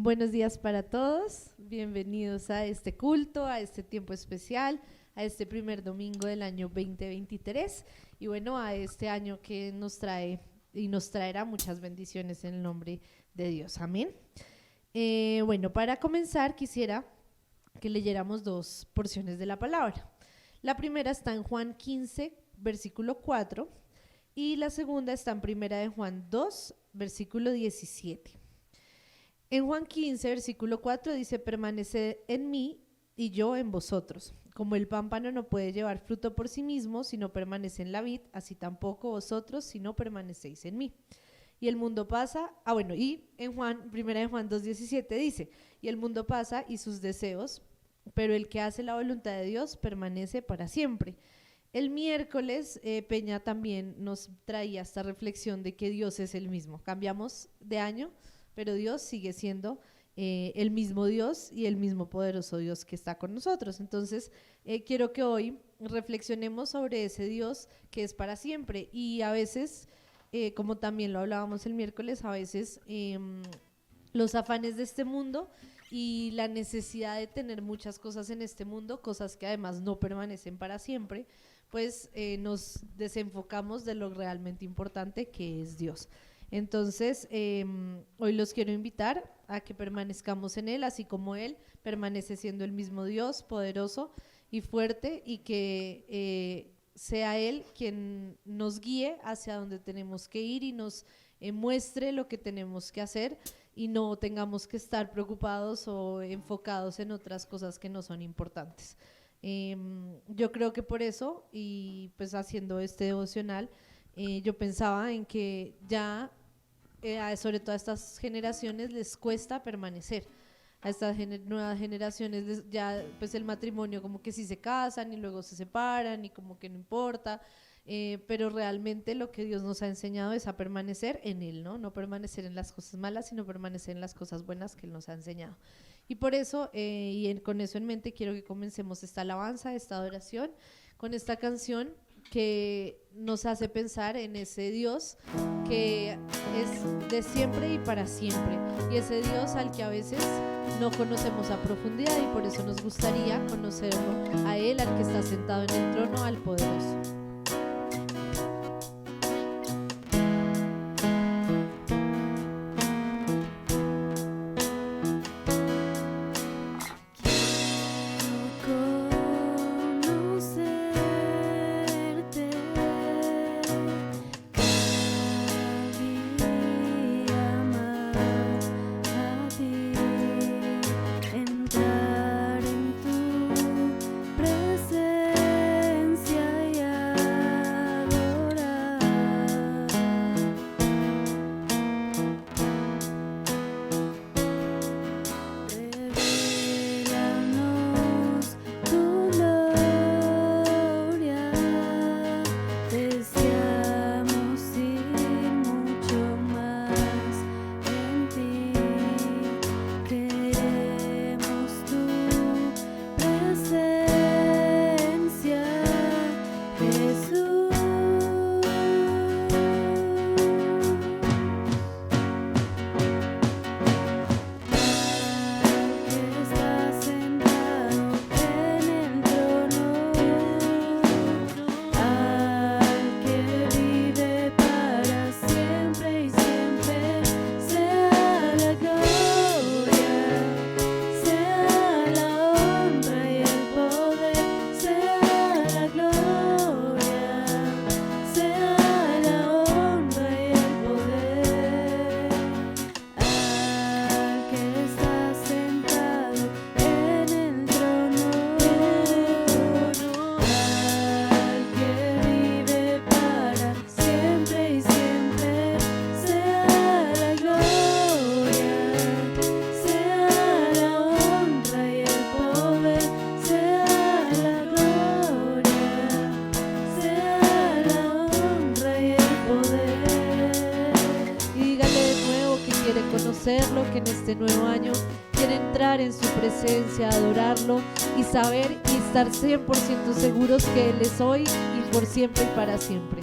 Buenos días para todos, bienvenidos a este culto, a este tiempo especial, a este primer domingo del año 2023 y bueno, a este año que nos trae y nos traerá muchas bendiciones en el nombre de Dios, amén. Bueno, para comenzar quisiera que leyéramos dos porciones de la palabra. La primera está en Juan 15, versículo 4 y la segunda está en primera de Juan 2, versículo 17. En Juan 15, versículo 4 dice: permaneced en mí y yo en vosotros. Como el pámpano no puede llevar fruto por sí mismo si no permanece en la vid, así tampoco vosotros si no permanecéis en mí. Y el mundo pasa, y en primera de Juan 2:17 dice: y el mundo pasa y sus deseos, pero el que hace la voluntad de Dios permanece para siempre. El miércoles Peña también nos traía esta reflexión de que Dios es el mismo. Cambiamos de año, pero Dios sigue siendo el mismo Dios y el mismo poderoso Dios que está con nosotros. Entonces, quiero que hoy reflexionemos sobre ese Dios que es para siempre. Y a veces, como también lo hablábamos el miércoles, a veces los afanes de este mundo y la necesidad de tener muchas cosas en este mundo, cosas que además no permanecen para siempre, pues nos desenfocamos de lo realmente importante que es Dios. Entonces, hoy los quiero invitar a que permanezcamos en Él, así como Él permanece siendo el mismo Dios, poderoso y fuerte, y que sea Él quien nos guíe hacia donde tenemos que ir y nos muestre lo que tenemos que hacer y no tengamos que estar preocupados o enfocados en otras cosas que no son importantes. Yo creo que por eso, y pues haciendo este devocional, yo pensaba en que ya sobre todo a estas generaciones les cuesta permanecer. A estas nuevas generaciones ya pues el matrimonio como que sí se casan y luego se separan y como que no importa, pero realmente lo que Dios nos ha enseñado es a permanecer en Él, ¿no? No permanecer en las cosas malas, sino permanecer en las cosas buenas que Él nos ha enseñado. Y por eso, con eso en mente, quiero que comencemos esta alabanza, esta adoración, con esta canción que nos hace pensar en ese Dios que es de siempre y para siempre, y ese Dios al que a veces no conocemos a profundidad, y por eso nos gustaría conocerlo a Él, al que está sentado en el trono, al poderoso. Que en este nuevo año quiere entrar en su presencia, adorarlo y saber y estar 100% seguros que Él es hoy y por siempre y para siempre.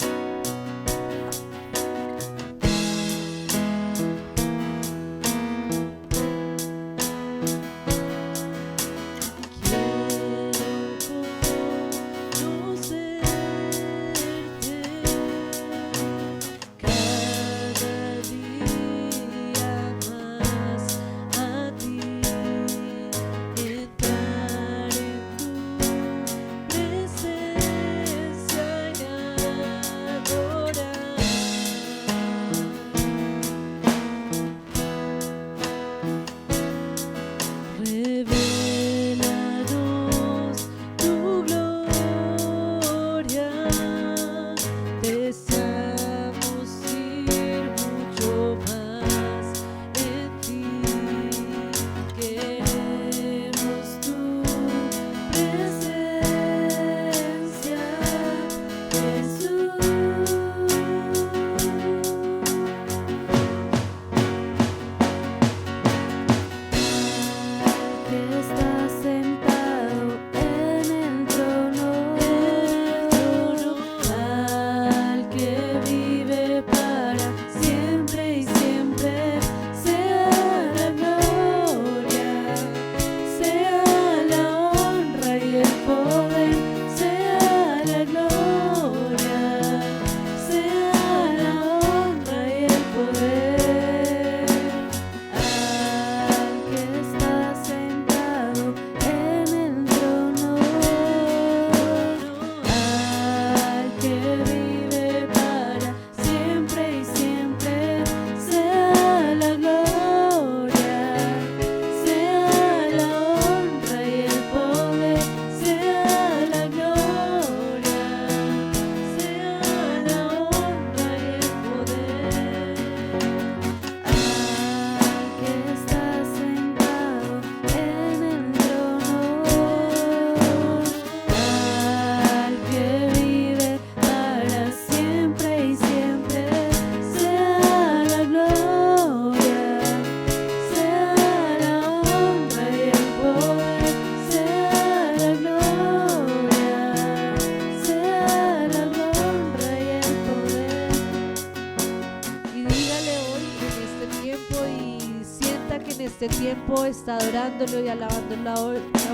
este tiempo está adorándolo y alabándolo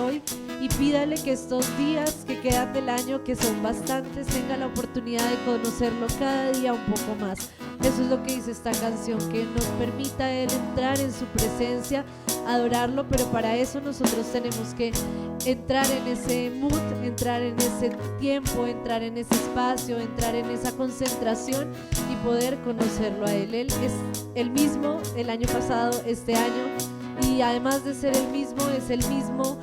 hoy. Y pídale que estos días que quedan del año, que son bastantes, tenga la oportunidad de conocerlo cada día un poco más. Eso es lo que dice esta canción, que nos permita a Él entrar en su presencia, adorarlo, pero para eso nosotros tenemos que entrar en ese mood, entrar en ese tiempo, entrar en ese espacio, entrar en esa concentración y poder conocerlo a Él. Él es el mismo el año pasado, este año, y además de ser el mismo, es el mismo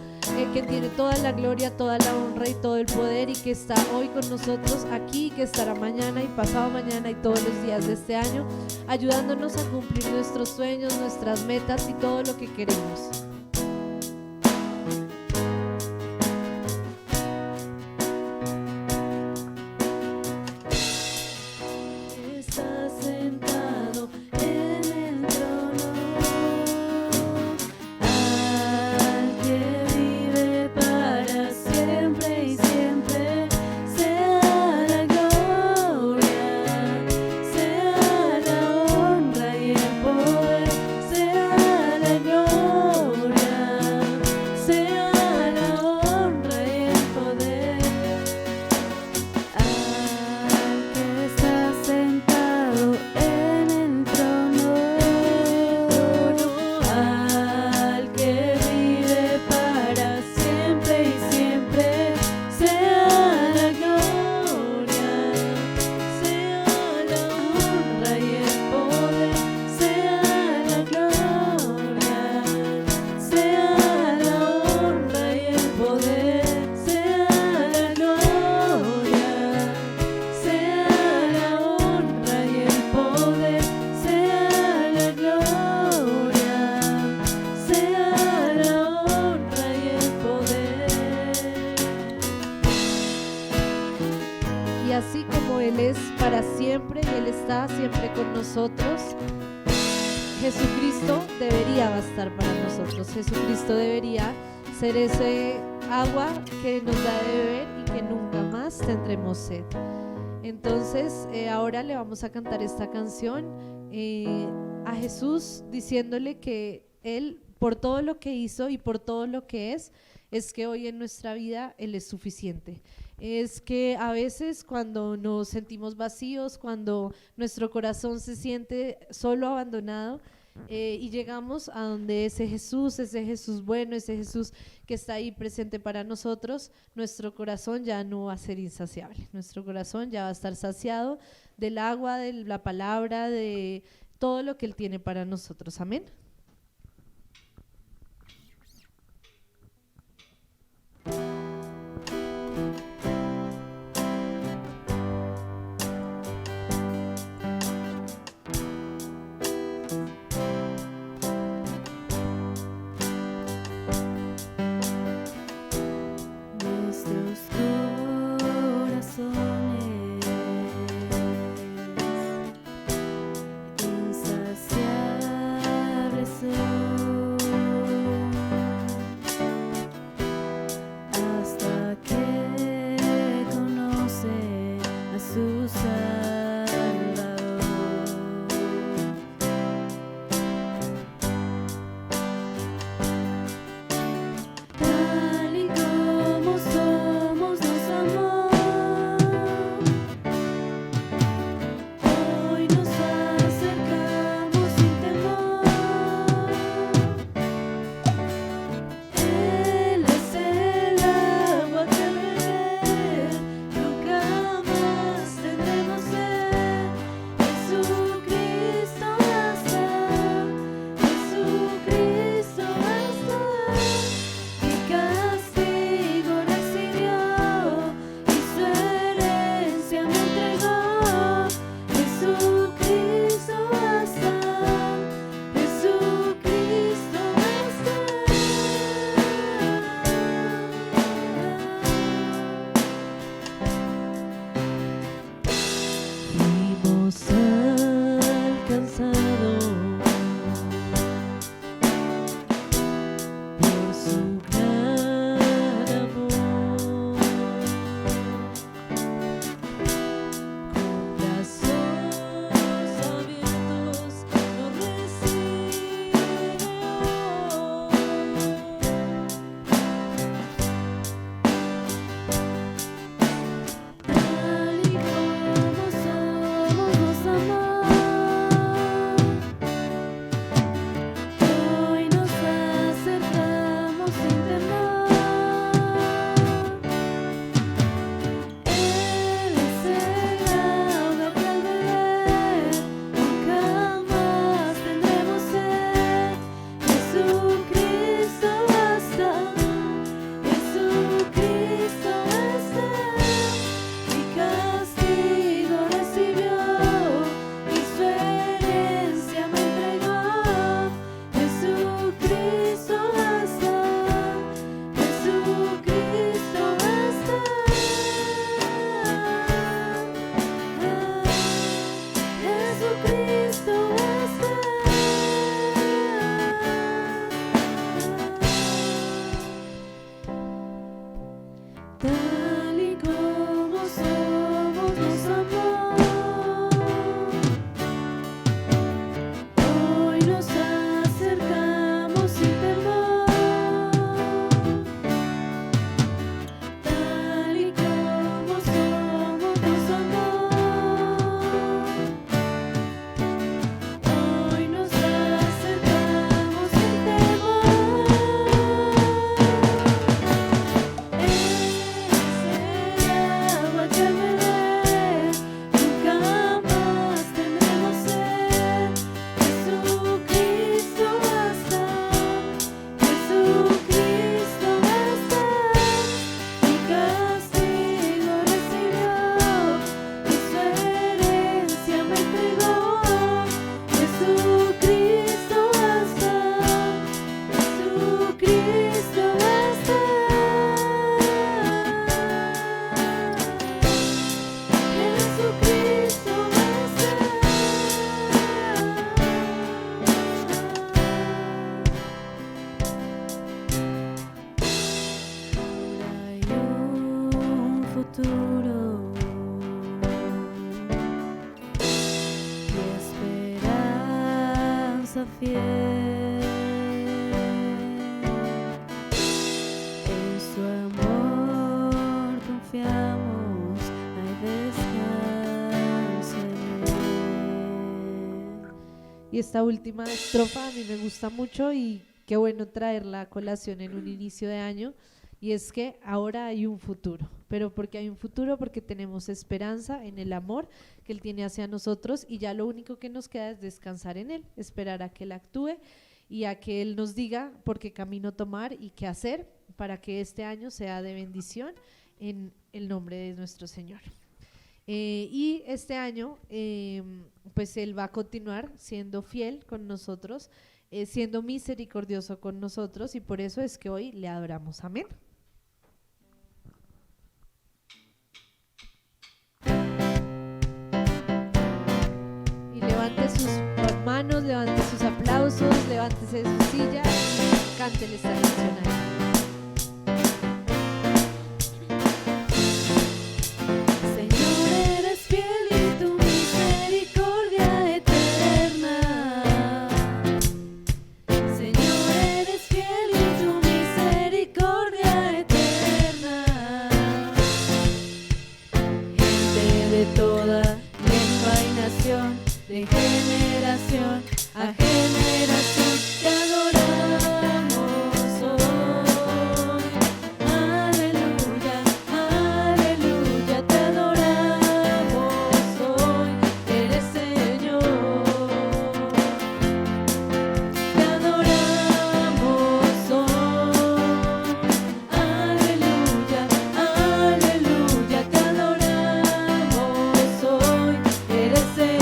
que tiene toda la gloria, toda la honra y todo el poder, y que está hoy con nosotros aquí, que estará mañana y pasado mañana y todos los días de este año, ayudándonos a cumplir nuestros sueños, nuestras metas y todo lo que queremos. Jesucristo debería bastar para nosotros. Jesucristo debería ser ese agua que nos da de beber y que nunca más tendremos sed. Entonces ahora le vamos a cantar esta canción a Jesús, diciéndole que Él, por todo lo que hizo y por todo lo que es que hoy en nuestra vida Él es suficiente. Es que a veces cuando nos sentimos vacíos, cuando nuestro corazón se siente solo, abandonado, y llegamos a donde ese Jesús bueno, ese Jesús que está ahí presente para nosotros, nuestro corazón ya no va a ser insaciable, nuestro corazón ya va a estar saciado del agua, de la palabra, de todo lo que Él tiene para nosotros. Amén. Insaciables promesa fiel. En su amor confiamos, hay descanso en él. Y esta última estrofa a mí me gusta mucho y qué bueno traerla a colación en un inicio de año, y es que ahora hay un futuro. Pero porque hay un futuro, porque tenemos esperanza en el amor que Él tiene hacia nosotros, y ya lo único que nos queda es descansar en Él, esperar a que Él actúe y a que Él nos diga por qué camino tomar y qué hacer para que este año sea de bendición en el nombre de nuestro Señor. Y este año pues Él va a continuar siendo fiel con nosotros, siendo misericordioso con nosotros, y por eso es que hoy le adoramos. Amén. Y levante sus manos, levante sus aplausos, levántese de su silla y cántele esta canción a Él. De generación a generación te adoramos hoy. Aleluya, aleluya, te adoramos hoy. Eres Señor. Te adoramos hoy. Aleluya, aleluya, te adoramos hoy. Eres Señor.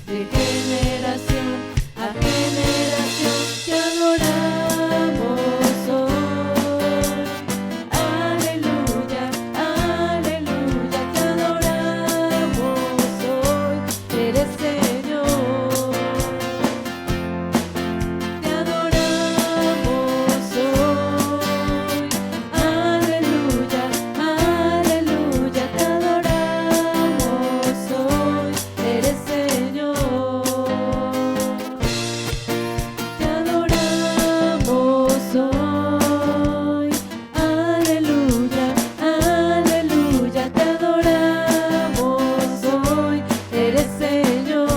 De generación a generación te adoramos hoy. Aleluya, aleluya, te adoramos hoy. Eres Señor. Te adoramos hoy. Aleluya, aleluya, te adoramos hoy. Eres Señor. Te adoramos hoy. Aleluya, aleluya, te adoramos hoy. Eres Señor.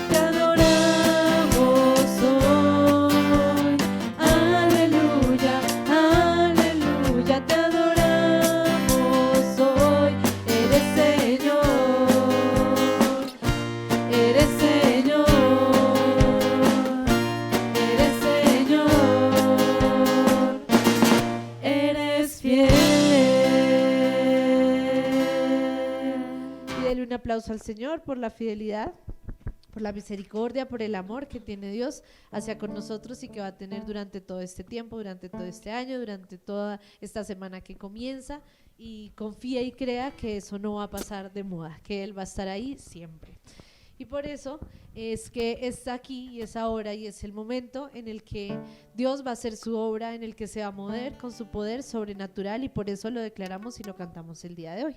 Te adoramos hoy. Aleluya, aleluya, te adoramos hoy. Eres Señor. Eres Señor. Eres Señor. Eres fiel. Y dele un aplauso al Señor por la fidelidad, por la misericordia, por el amor que tiene Dios hacia con nosotros y que va a tener durante todo este tiempo, durante todo este año, durante toda esta semana que comienza. Y confía y crea que eso no va a pasar de moda, que Él va a estar ahí siempre. Y por eso es que está aquí y es ahora y es el momento en el que Dios va a hacer su obra, en el que se va a mover con su poder sobrenatural, y por eso lo declaramos y lo cantamos el día de hoy.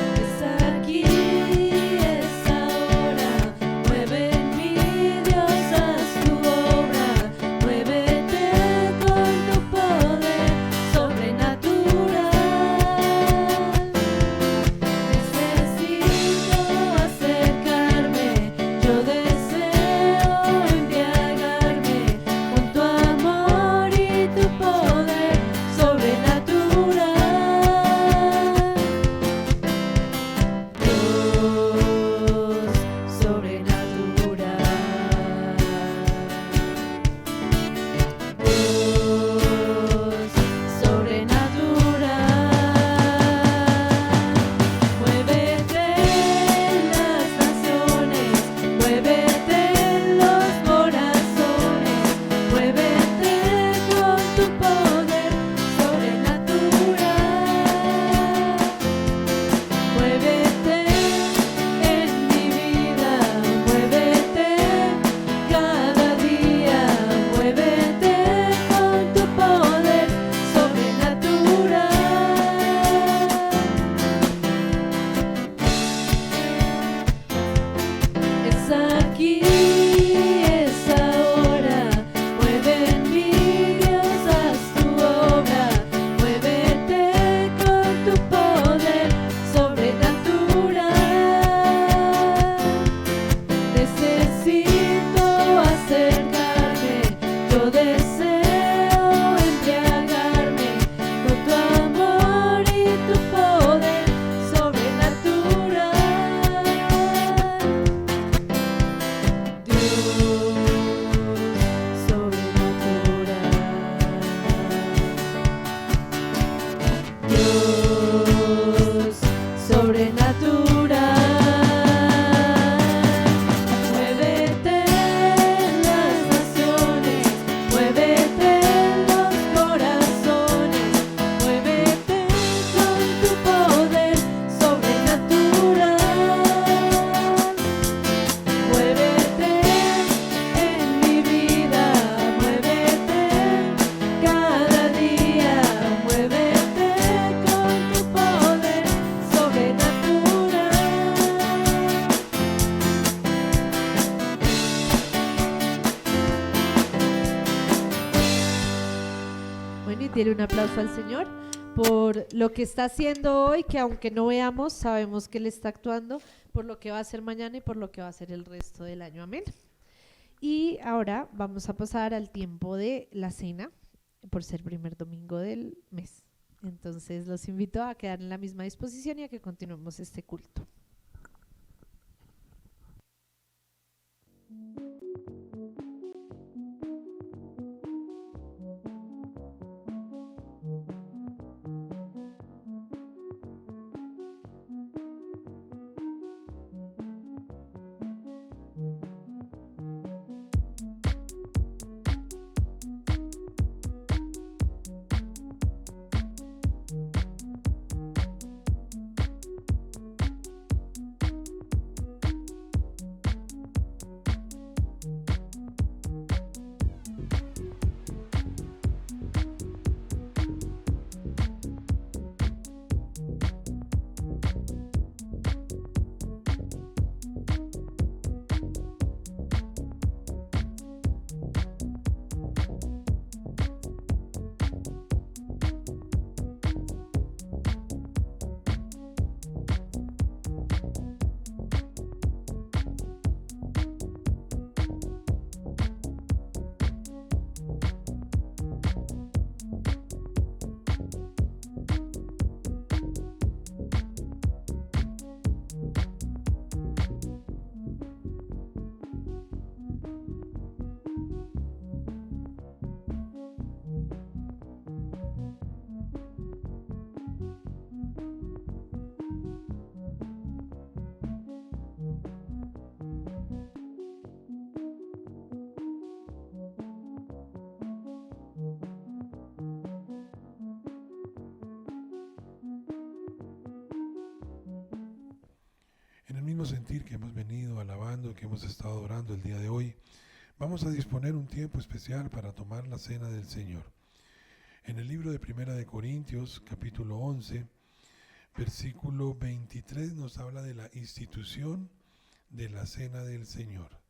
Es aquí, es ahora. Mueve en mí, Dios, haz tu obra. Muévete con tu poder sobrenatural. Yo deseo embriagarme con tu amor y tu poder sobrenatural. Dios sobrenatural. Dios sobrenatural. Muévete en las naciones, muévete en los corazones, muévete con tu poder sobrenatural. Muévete en mi vida, muévete cada día, muévete con tu poder sobrenatural. Bueno, y tiene un aplauso al Señor por lo que está haciendo hoy, que aunque no veamos, sabemos que Él está actuando, por lo que va a hacer mañana y por lo que va a hacer el resto del año. Amén. Y ahora vamos a pasar al tiempo de la cena, por ser primer domingo del mes. Entonces los invito a quedar en la misma disposición y a que continuemos este culto. En el mismo sentir que hemos venido alabando, que hemos estado orando el día de hoy, vamos a disponer un tiempo especial para tomar la cena del Señor. En el libro de Primera de Corintios, capítulo 11, versículo 23, nos habla de la institución de la cena del Señor.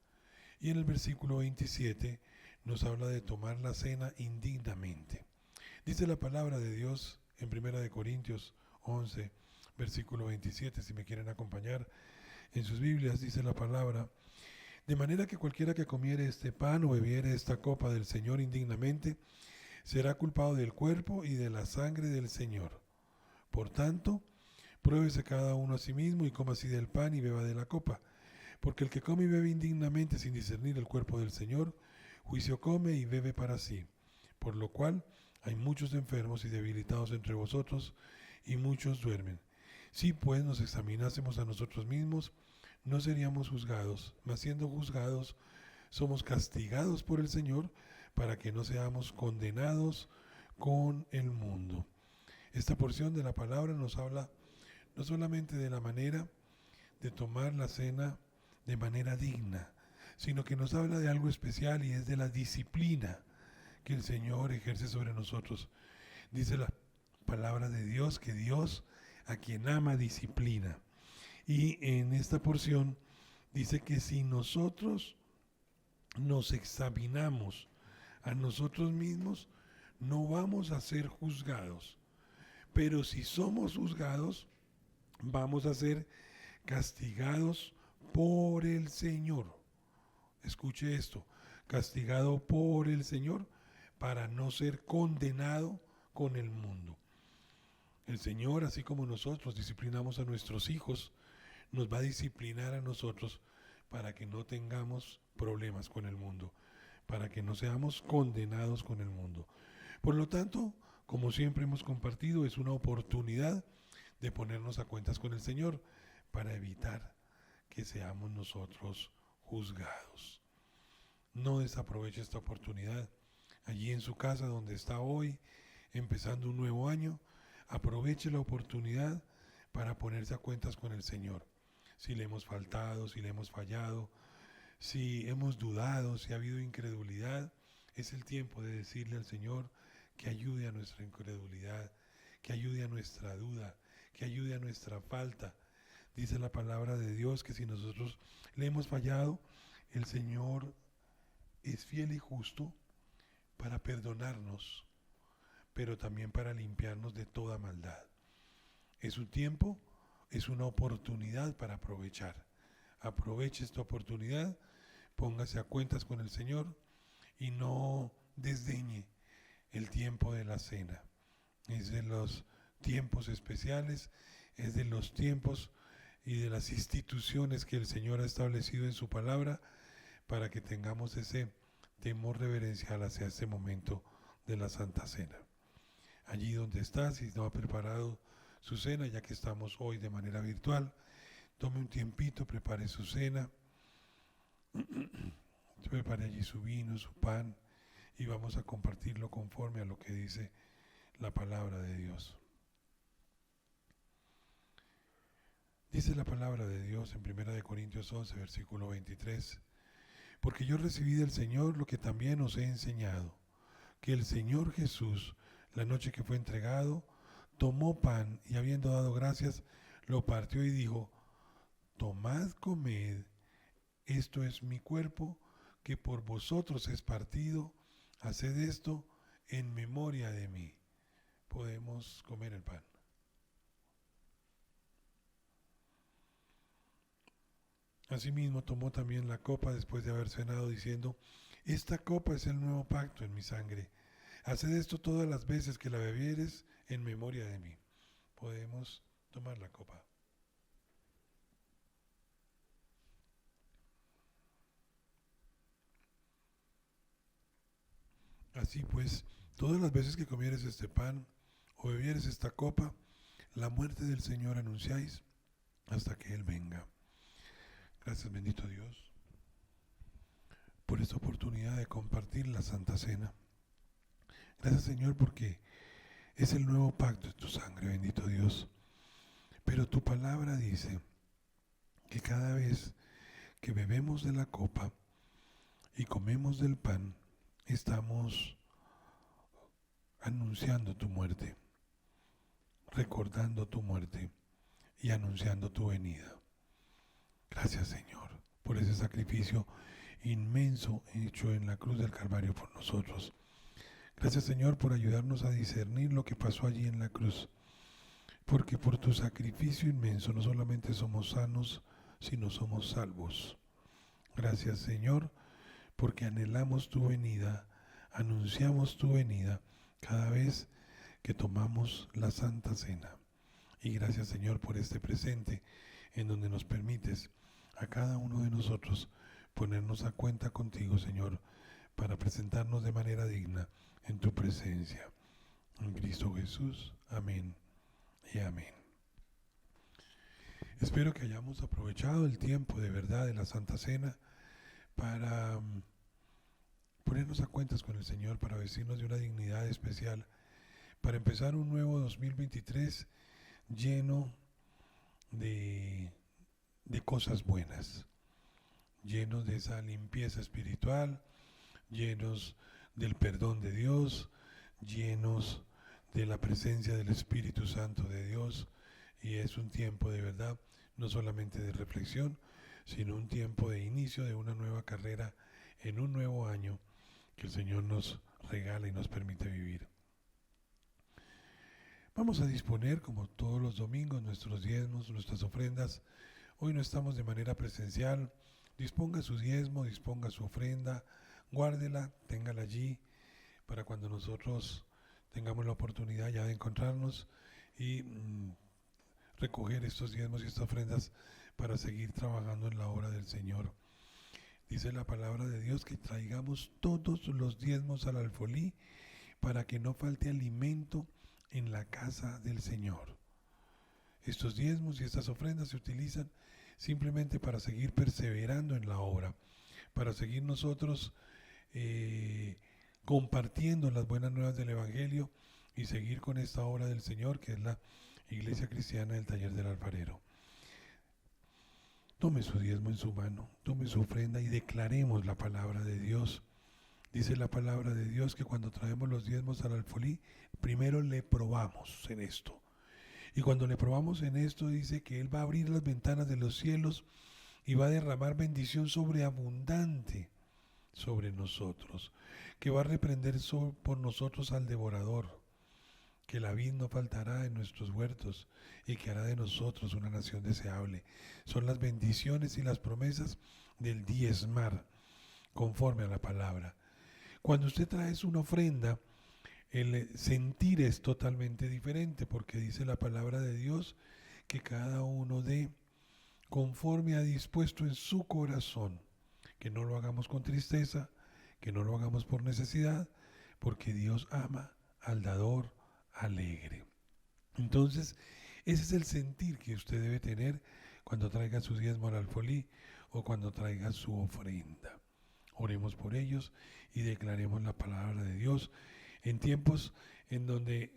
Y en el versículo 27 nos habla de tomar la cena indignamente. Dice la palabra de Dios en Primera de Corintios 11, versículo 27, si me quieren acompañar en sus Biblias, dice la palabra: de manera que cualquiera que comiere este pan o bebiere esta copa del Señor indignamente, será culpado del cuerpo y de la sangre del Señor. Por tanto, pruébese cada uno a sí mismo y coma así del pan y beba de la copa. Porque el que come y bebe indignamente sin discernir el cuerpo del Señor, juicio come y bebe para sí. Por lo cual hay muchos enfermos y debilitados entre vosotros, y muchos duermen. Si pues nos examinásemos a nosotros mismos, no seríamos juzgados, mas siendo juzgados, somos castigados por el Señor, para que no seamos condenados con el mundo. Esta porción de la palabra nos habla no solamente de la manera de tomar la cena de manera digna, sino que nos habla de algo especial, y es de la disciplina que el Señor ejerce sobre nosotros. Dice la palabra de Dios que Dios a quien ama disciplina. Y en esta porción dice que si nosotros nos examinamos a nosotros mismos, no vamos a ser juzgados. Pero si somos juzgados, vamos a ser castigados por el Señor. Escuche esto: castigado por el Señor para no ser condenado con el mundo. El Señor, así como nosotros disciplinamos a nuestros hijos, nos va a disciplinar a nosotros para que no tengamos problemas con el mundo, para que no seamos condenados con el mundo. Por lo tanto, como siempre hemos compartido, es una oportunidad de ponernos a cuentas con el Señor para evitar que seamos nosotros juzgados. No desaproveche esta oportunidad. Allí en su casa donde está hoy, empezando un nuevo año, aproveche la oportunidad para ponerse a cuentas con el Señor. Si le hemos faltado, si le hemos fallado, si hemos dudado, si ha habido incredulidad, es el tiempo de decirle al Señor que ayude a nuestra incredulidad, que ayude a nuestra duda, que ayude a nuestra falta. Dice la palabra de Dios que si nosotros le hemos fallado, el Señor es fiel y justo para perdonarnos, pero también para limpiarnos de toda maldad. Es un tiempo, es una oportunidad para aprovechar. Aproveche esta oportunidad, póngase a cuentas con el Señor y no desdeñe el tiempo de la cena. Es de los tiempos especiales, es de los tiempos y de las instituciones que el Señor ha establecido en su palabra para que tengamos ese temor reverencial hacia este momento de la Santa Cena. Allí donde está, si no ha preparado su cena, ya que estamos hoy de manera virtual, tome un tiempito, prepare su cena, prepare allí su vino, su pan, y vamos a compartirlo conforme a lo que dice la palabra de Dios. Dice la palabra de Dios en 1 Corintios 11, versículo 23, porque yo recibí del Señor lo que también os he enseñado, que el Señor Jesús, la noche que fue entregado, tomó pan y habiendo dado gracias, lo partió y dijo, tomad, comed, esto es mi cuerpo, que por vosotros es partido, haced esto en memoria de mí. Podemos comer el pan. Asimismo tomó también la copa después de haber cenado, diciendo, esta copa es el nuevo pacto en mi sangre. Haced esto todas las veces que la bebieres en memoria de mí. Podemos tomar la copa. Así pues, todas las veces que comieres este pan o bebieres esta copa, la muerte del Señor anunciáis hasta que Él venga. Gracias, bendito Dios, por esta oportunidad de compartir la Santa Cena. Gracias, Señor, porque es el nuevo pacto en tu sangre, bendito Dios. Pero tu palabra dice que cada vez que bebemos de la copa y comemos del pan, estamos anunciando tu muerte, recordando tu muerte y anunciando tu venida. Gracias, Señor, por ese sacrificio inmenso hecho en la cruz del Calvario por nosotros. Gracias, Señor, por ayudarnos a discernir lo que pasó allí en la cruz, porque por tu sacrificio inmenso no solamente somos sanos, sino somos salvos. Gracias, Señor, porque anhelamos tu venida, anunciamos tu venida cada vez que tomamos la Santa Cena. Y gracias, Señor, por este presente en donde nos permites a cada uno de nosotros ponernos a cuenta contigo, Señor, para presentarnos de manera digna en tu presencia. En Cristo Jesús. Amén y amén. Espero que hayamos aprovechado el tiempo de verdad de la Santa Cena para ponernos a cuentas con el Señor, para vestirnos de una dignidad especial, para empezar un nuevo 2023 lleno de cosas buenas, llenos de esa limpieza espiritual, llenos del perdón de Dios, llenos de la presencia del Espíritu Santo de Dios. Y es un tiempo de verdad, no solamente de reflexión, sino un tiempo de inicio de una nueva carrera en un nuevo año que el Señor nos regala y nos permite vivir. Vamos a disponer, como todos los domingos, nuestros diezmos, nuestras ofrendas. Hoy no estamos de manera presencial. Disponga su diezmo, disponga su ofrenda, guárdela, téngala allí para cuando nosotros tengamos la oportunidad ya de encontrarnos y recoger estos diezmos y estas ofrendas para seguir trabajando en la obra del Señor. Dice la palabra de Dios que traigamos todos los diezmos al alfolí para que no falte alimento en la casa del Señor. Estos diezmos y estas ofrendas se utilizan simplemente para seguir perseverando en la obra, para seguir nosotros compartiendo las buenas nuevas del Evangelio y seguir con esta obra del Señor que es la Iglesia Cristiana del Taller del Alfarero. Tome su diezmo en su mano, tome su ofrenda y declaremos la palabra de Dios. Dice la palabra de Dios que cuando traemos los diezmos al alfolí, primero le probamos en esto. Y cuando le probamos en esto, dice que Él va a abrir las ventanas de los cielos y va a derramar bendición sobreabundante sobre nosotros, que va a reprender por nosotros al devorador, que la vid no faltará en nuestros huertos y que hará de nosotros una nación deseable. Son las bendiciones y las promesas del diezmar, conforme a la palabra. Cuando usted trae una ofrenda, el sentir es totalmente diferente, porque dice la palabra de Dios que cada uno dé conforme ha dispuesto en su corazón, que no lo hagamos con tristeza, que no lo hagamos por necesidad, porque Dios ama al dador alegre. Entonces, ese es el sentir que usted debe tener cuando traiga su diezmo al alfolí o cuando traiga su ofrenda. Oremos por ellos y declaremos la palabra de Dios en tiempos en donde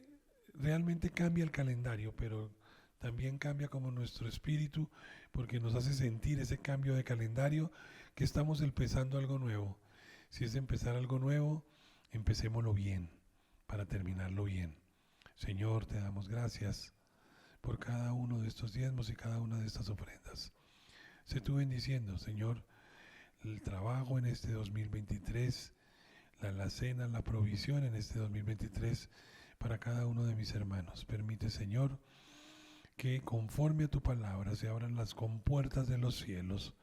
realmente cambia el calendario, pero también cambia como nuestro espíritu, porque nos hace sentir ese cambio de calendario que estamos empezando algo nuevo. Si es empezar algo nuevo, empecémoslo bien para terminarlo bien. Señor, te damos gracias por cada uno de estos diezmos y cada una de estas ofrendas. Sé tú bendiciendo, Señor, el trabajo en este 2023, la alacena, la provisión en este 2023 para cada uno de mis hermanos. Permite, Señor, que conforme a tu palabra se abran las compuertas de los cielos,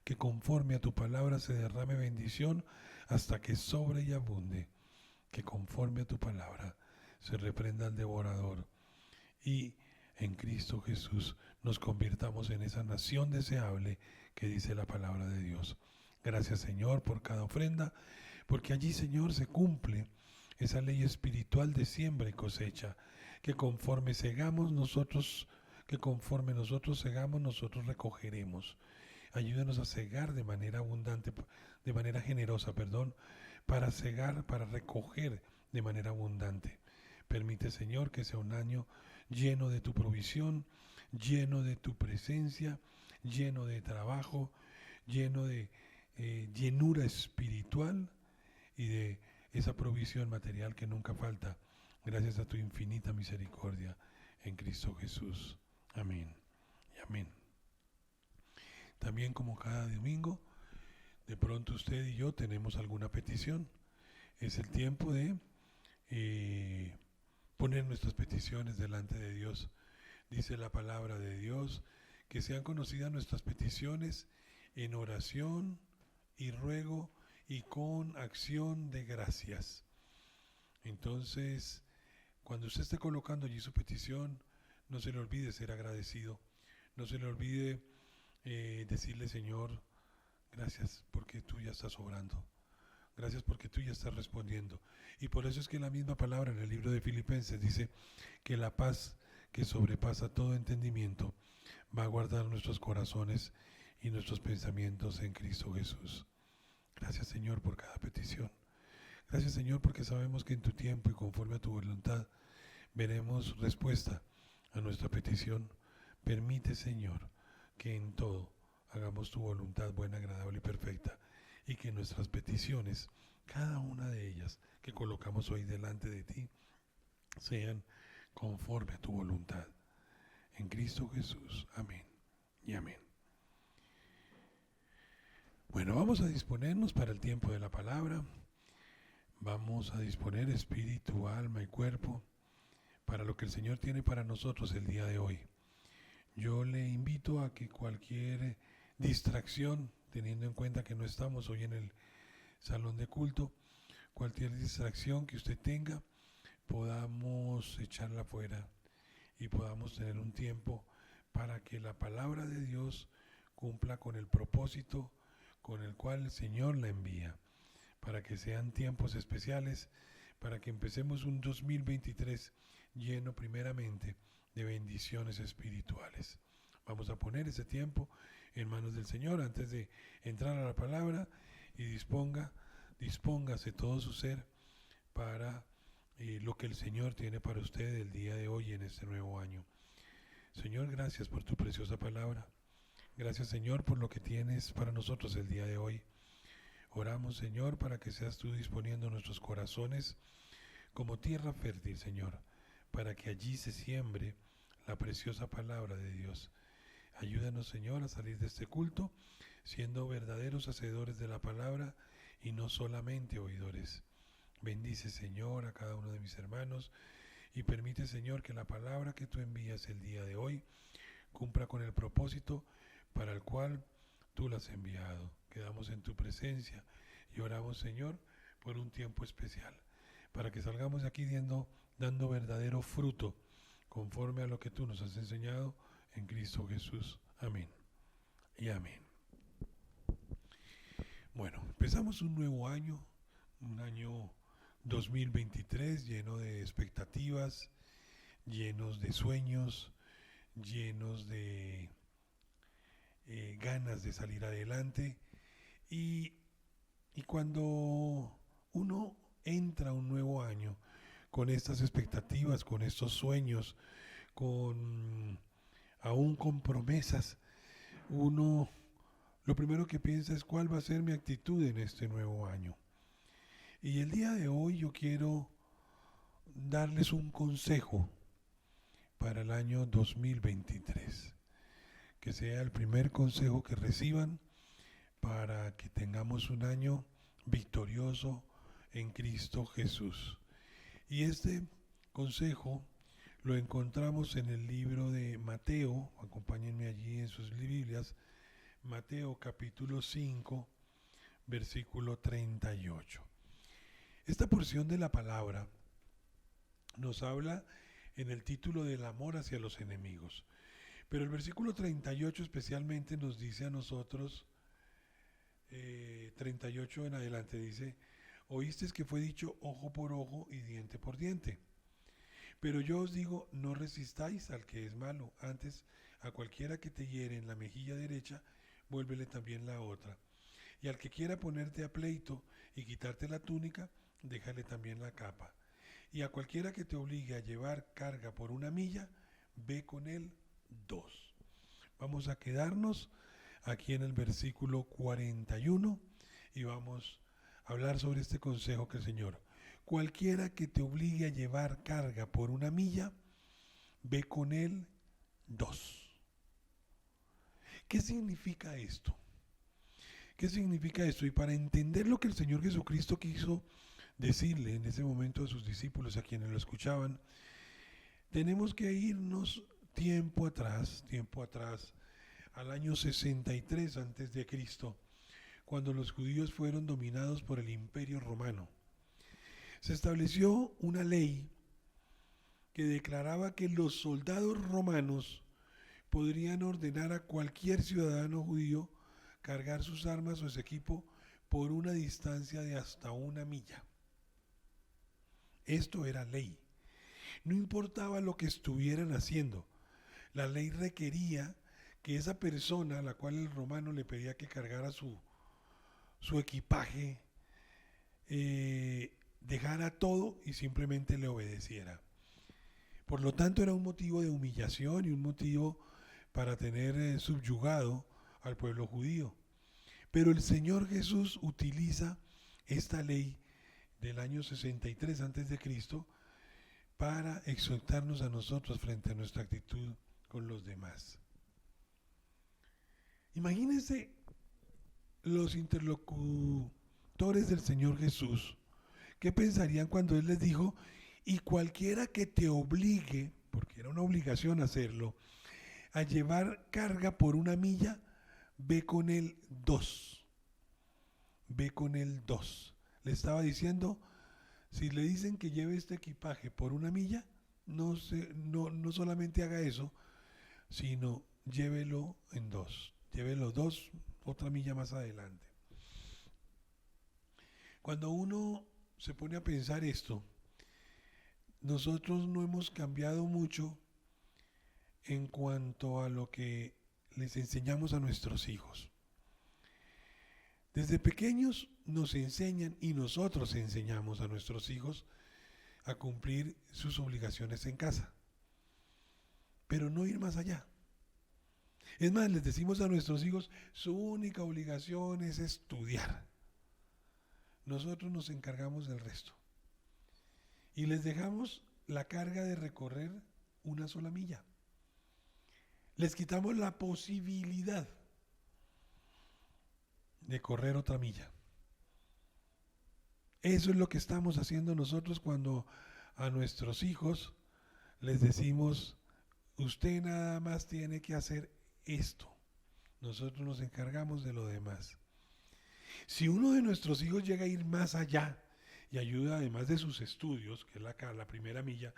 que conforme a tu palabra se derrame bendición hasta que sobre y abunde, que conforme a tu palabra se reprenda al devorador y en Cristo Jesús nos convirtamos en esa nación deseable que dice la palabra de Dios. Gracias, Señor, por cada ofrenda, porque allí, Señor, se cumple esa ley espiritual de siembra y cosecha, que conforme segamos nosotros, que conforme nosotros segamos, nosotros recogeremos. Ayúdanos a segar de manera abundante, de manera generosa, para segar, para recoger de manera abundante. Permite, Señor, que sea un año lleno de tu provisión, lleno de tu presencia, lleno de trabajo, lleno de llenura espiritual y de esa provisión material que nunca falta, gracias a tu infinita misericordia en Cristo Jesús. Amén y amén. También, como cada domingo, de pronto usted y yo tenemos alguna petición. Es el tiempo de poner nuestras peticiones delante de Dios. Dice la palabra de Dios que sean conocidas nuestras peticiones en oración y ruego y con acción de gracias. Entonces, cuando usted esté colocando allí su petición, no se le olvide ser agradecido, no se le olvide decirle: Señor, gracias porque tú ya estás obrando, gracias porque tú ya estás respondiendo. Y por eso es que la misma palabra en el libro de Filipenses dice que la paz que sobrepasa todo entendimiento va a guardar nuestros corazones y nuestros pensamientos en Cristo Jesús. Gracias, Señor, por cada petición. Gracias, Señor, porque sabemos que en tu tiempo y conforme a tu voluntad veremos respuesta a nuestra petición. Permite, Señor, que en todo hagamos tu voluntad buena, agradable y perfecta, y que nuestras peticiones, cada una de ellas que colocamos hoy delante de ti, sean conforme a tu voluntad. En Cristo Jesús. Amén y amén. Bueno, vamos a disponernos para el tiempo de la palabra. Vamos a disponer espíritu, alma y cuerpo para lo que el Señor tiene para nosotros el día de hoy. Yo le invito a que cualquier distracción, teniendo en cuenta que no estamos hoy en el salón de culto, cualquier distracción que usted tenga, podamos echarla fuera y podamos tener un tiempo para que la palabra de Dios cumpla con el propósito con el cual el Señor la envía, para que sean tiempos especiales, para que empecemos un 2023 lleno primeramente de bendiciones espirituales. Vamos a poner ese tiempo en manos del Señor antes de entrar a la palabra y dispóngase todo su ser para lo que el Señor tiene para usted el día de hoy en este nuevo año. Señor, gracias por tu preciosa palabra. Gracias, Señor, por lo que tienes para nosotros el día de hoy. Oramos, Señor, para que seas tú disponiendo nuestros corazones como tierra fértil, Señor, para que allí se siembre la preciosa palabra de Dios. Ayúdanos, Señor, a salir de este culto siendo verdaderos hacedores de la palabra y no solamente oidores. Bendice, Señor, a cada uno de mis hermanos y permite, Señor, que la palabra que tú envías el día de hoy cumpla con el propósito para el cual tú la has enviado. Quedamos en tu presencia y oramos, Señor, por un tiempo especial, para que salgamos de aquí dando verdadero fruto conforme a lo que tú nos has enseñado en Cristo Jesús. Amén y amén. Bueno, empezamos un nuevo año, un año 2023 lleno de expectativas, llenos de sueños, llenos de ganas de salir adelante. Y cuando uno entra a un nuevo año con estas expectativas, con estos sueños, aún con promesas, uno lo primero que piensa es cuál va a ser mi actitud en este nuevo año. Y el día de hoy yo quiero darles un consejo para el año 2023, que sea el primer consejo que reciban para que tengamos un año victorioso en Cristo Jesús. Y este consejo lo encontramos en el libro de Mateo, acompáñenme allí en sus Biblias, Mateo capítulo 5, versículo 38. Esta porción de la palabra nos habla en el título del amor hacia los enemigos. Pero el versículo 38 especialmente nos dice a nosotros, 38 en adelante dice, oísteis que fue dicho ojo por ojo y diente por diente. Pero yo os digo, no resistáis al que es malo, antes a cualquiera que te hiere en la mejilla derecha, vuélvele también la otra. Y al que quiera ponerte a pleito y quitarte la túnica, déjale también la capa. Y a cualquiera que te obligue a llevar carga por una milla, ve con él 2. Vamos a quedarnos aquí en el versículo 41 y vamos a hablar sobre este consejo que el Señor. Cualquiera que te obligue a llevar carga por una milla, ve con él 2. ¿Qué significa esto? ¿Qué significa esto? Y para entender lo que el Señor Jesucristo quiso decirle en ese momento a sus discípulos, a quienes lo escuchaban, tenemos que irnos tiempo atrás, al año 63 antes de Cristo, cuando los judíos fueron dominados por el Imperio Romano. Se estableció una ley que declaraba que los soldados romanos podrían ordenar a cualquier ciudadano judío cargar sus armas o su equipo por una distancia de hasta una milla. Esto era ley. No importaba lo que estuvieran haciendo. La ley requería que esa persona a la cual el romano le pedía que cargara su equipaje, dejara todo y simplemente le obedeciera. Por lo tanto, era un motivo de humillación y un motivo para tener subyugado al pueblo judío. Pero el Señor Jesús utiliza esta ley del año 63 antes de Cristo para exhortarnos a nosotros frente a nuestra actitud con los demás. Imagínense los interlocutores del Señor Jesús, ¿qué pensarían cuando Él les dijo, y cualquiera que te obligue, porque era una obligación hacerlo, a llevar carga por una milla, ve con él 2? ve con él 2. Le estaba diciendo, si le dicen que lleve este equipaje por 1 milla, no solamente haga eso, sino llévelo en 2. Llévelo 2, otra milla más adelante. Cuando uno se pone a pensar esto, nosotros no hemos cambiado mucho en cuanto a lo que les enseñamos a nuestros hijos. Desde pequeños nos enseñan y nosotros enseñamos a nuestros hijos a cumplir sus obligaciones en casa, pero no ir más allá. Es más, les decimos a nuestros hijos, su única obligación es estudiar. Nosotros nos encargamos del resto. Y les dejamos la carga de recorrer 1 sola milla. Les quitamos la posibilidad de correr otra milla. Eso es lo que estamos haciendo nosotros cuando a nuestros hijos les decimos, usted nada más tiene que hacer esto. Nosotros nos encargamos de lo demás. Si uno de nuestros hijos llega a ir más allá y ayuda, además de sus estudios, que es la primera milla,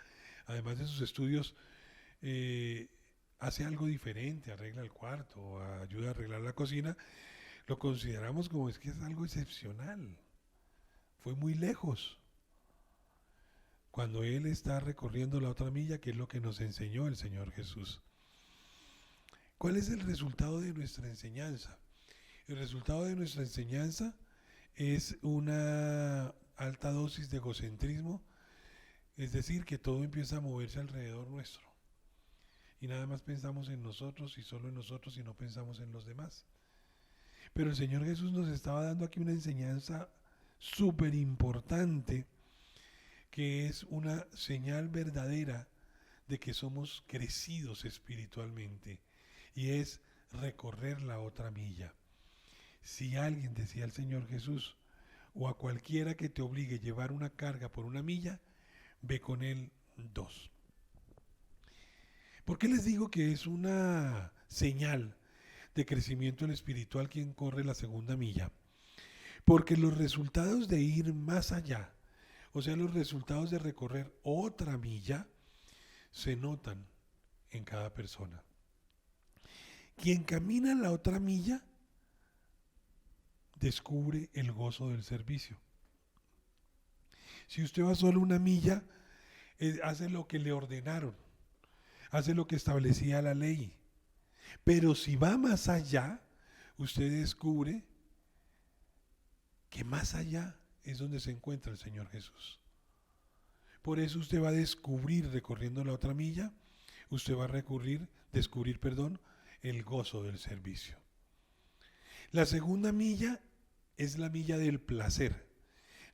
además de sus estudios, hace algo diferente, arregla el cuarto, ayuda a arreglar la cocina, lo consideramos como es que es algo excepcional. Fue muy lejos. Cuando él está recorriendo la otra milla, que es lo que nos enseñó el Señor Jesús. ¿Cuál es el resultado de nuestra enseñanza? El resultado de nuestra enseñanza es una alta dosis de egocentrismo, es decir, que todo empieza a moverse alrededor nuestro. Y nada más pensamos en nosotros y solo en nosotros y no pensamos en los demás. Pero el Señor Jesús nos estaba dando aquí una enseñanza súper importante, que es una señal verdadera de que somos crecidos espiritualmente, y es recorrer la otra milla. Si alguien, decía el Señor Jesús, o a cualquiera que te obligue a llevar una carga por 1 milla, ve con él 2. ¿Por qué les digo que es una señal de crecimiento en espiritual quien corre la 2ª milla? Porque los resultados de ir más allá, o sea, los resultados de recorrer otra milla, se notan en cada persona. Quien camina la otra milla descubre el gozo del servicio. Si usted va solo 1 milla, hace lo que le ordenaron, hace lo que establecía la ley. Pero si va más allá, usted descubre que más allá es donde se encuentra el Señor Jesús. Por eso usted va a descubrir, recorriendo la otra milla, usted va a descubrir, el gozo del servicio. La 2ª milla es la milla del placer.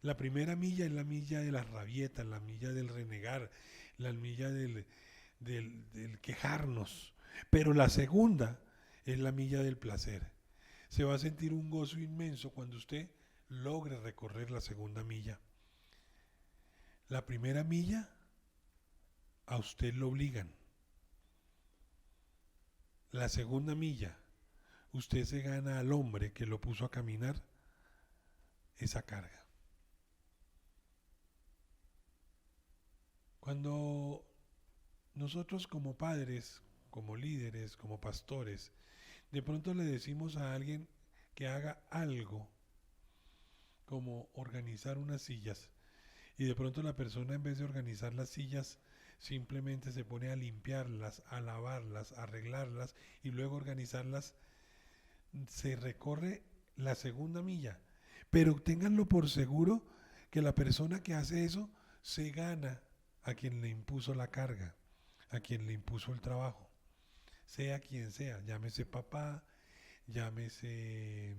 La primera milla es la milla de las rabietas, la milla del renegar, la milla del quejarnos. Pero la 2ª es la milla del placer. Se va a sentir un gozo inmenso cuando usted logre recorrer la 2ª milla. La primera milla a usted lo obligan. La 2ª milla, usted se gana al hombre que lo puso a caminar esa carga. Cuando nosotros como padres, como líderes, como pastores, de pronto le decimos a alguien que haga algo, como organizar unas sillas, y de pronto la persona, en vez de organizar las sillas, simplemente se pone a limpiarlas, a lavarlas, a arreglarlas y luego organizarlas, se recorre la 2ª milla. Pero ténganlo por seguro que la persona que hace eso se gana a quien le impuso la carga, a quien le impuso el trabajo, sea quien sea, llámese papá, llámese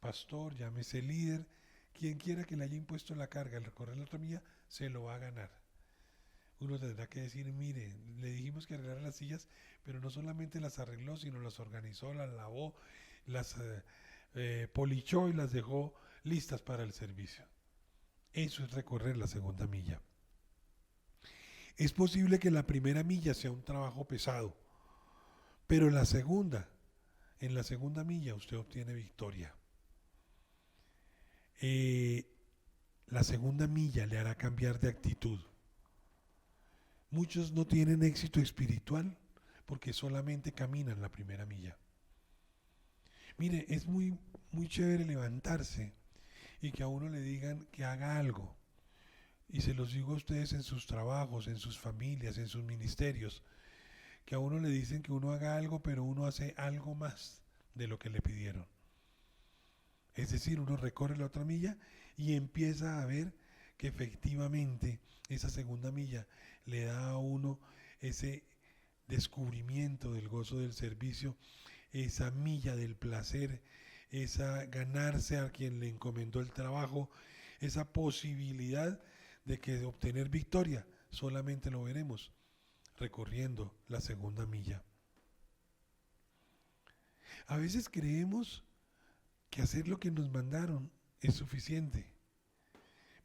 pastor, llámese líder, quien quiera que le haya impuesto la carga al recorrer la otra milla, se lo va a ganar. Uno tendrá que decir, mire, le dijimos que arreglara las sillas, pero no solamente las arregló, sino las organizó, las lavó, las polichó y las dejó listas para el servicio. Eso es recorrer la 2ª milla. Es posible que la primera milla sea un trabajo pesado, pero en la 2ª milla usted obtiene victoria. la segunda milla le hará cambiar de actitud. Muchos no tienen éxito espiritual porque solamente caminan la primera milla. Mire, es muy chévere levantarse y que a uno le digan que haga algo. Y se los digo a ustedes en sus trabajos, en sus familias, en sus ministerios, que a uno le dicen que uno haga algo, pero uno hace algo más de lo que le pidieron. Es decir, uno recorre la otra milla y empieza a ver que efectivamente esa segunda milla le da a uno ese descubrimiento del gozo del servicio, esa milla del placer, esa ganarse a quien le encomendó el trabajo, esa posibilidad de que obtener victoria solamente lo veremos recorriendo la segunda milla. A veces creemos que hacer lo que nos mandaron es suficiente,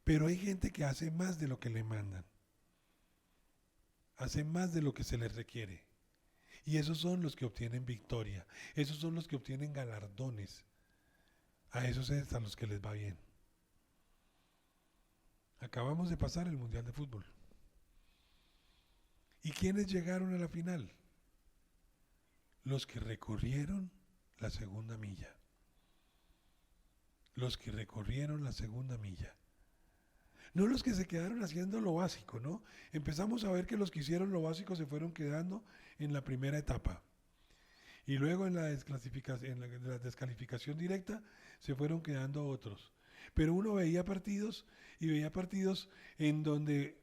pero hay gente que hace más de lo que le mandan, hace más de lo que se les requiere, y esos son los que obtienen victoria, esos son los que obtienen galardones, a esos es a los que les va bien. Acabamos de pasar el Mundial de Fútbol. ¿Y quiénes llegaron a la final? Los que recorrieron la segunda milla. Los que recorrieron la segunda milla. No los que se quedaron haciendo lo básico, ¿no? Empezamos a ver que los que hicieron lo básico se fueron quedando en la primera etapa. Y luego en la descalificación directa se fueron quedando otros. Pero uno veía partidos en donde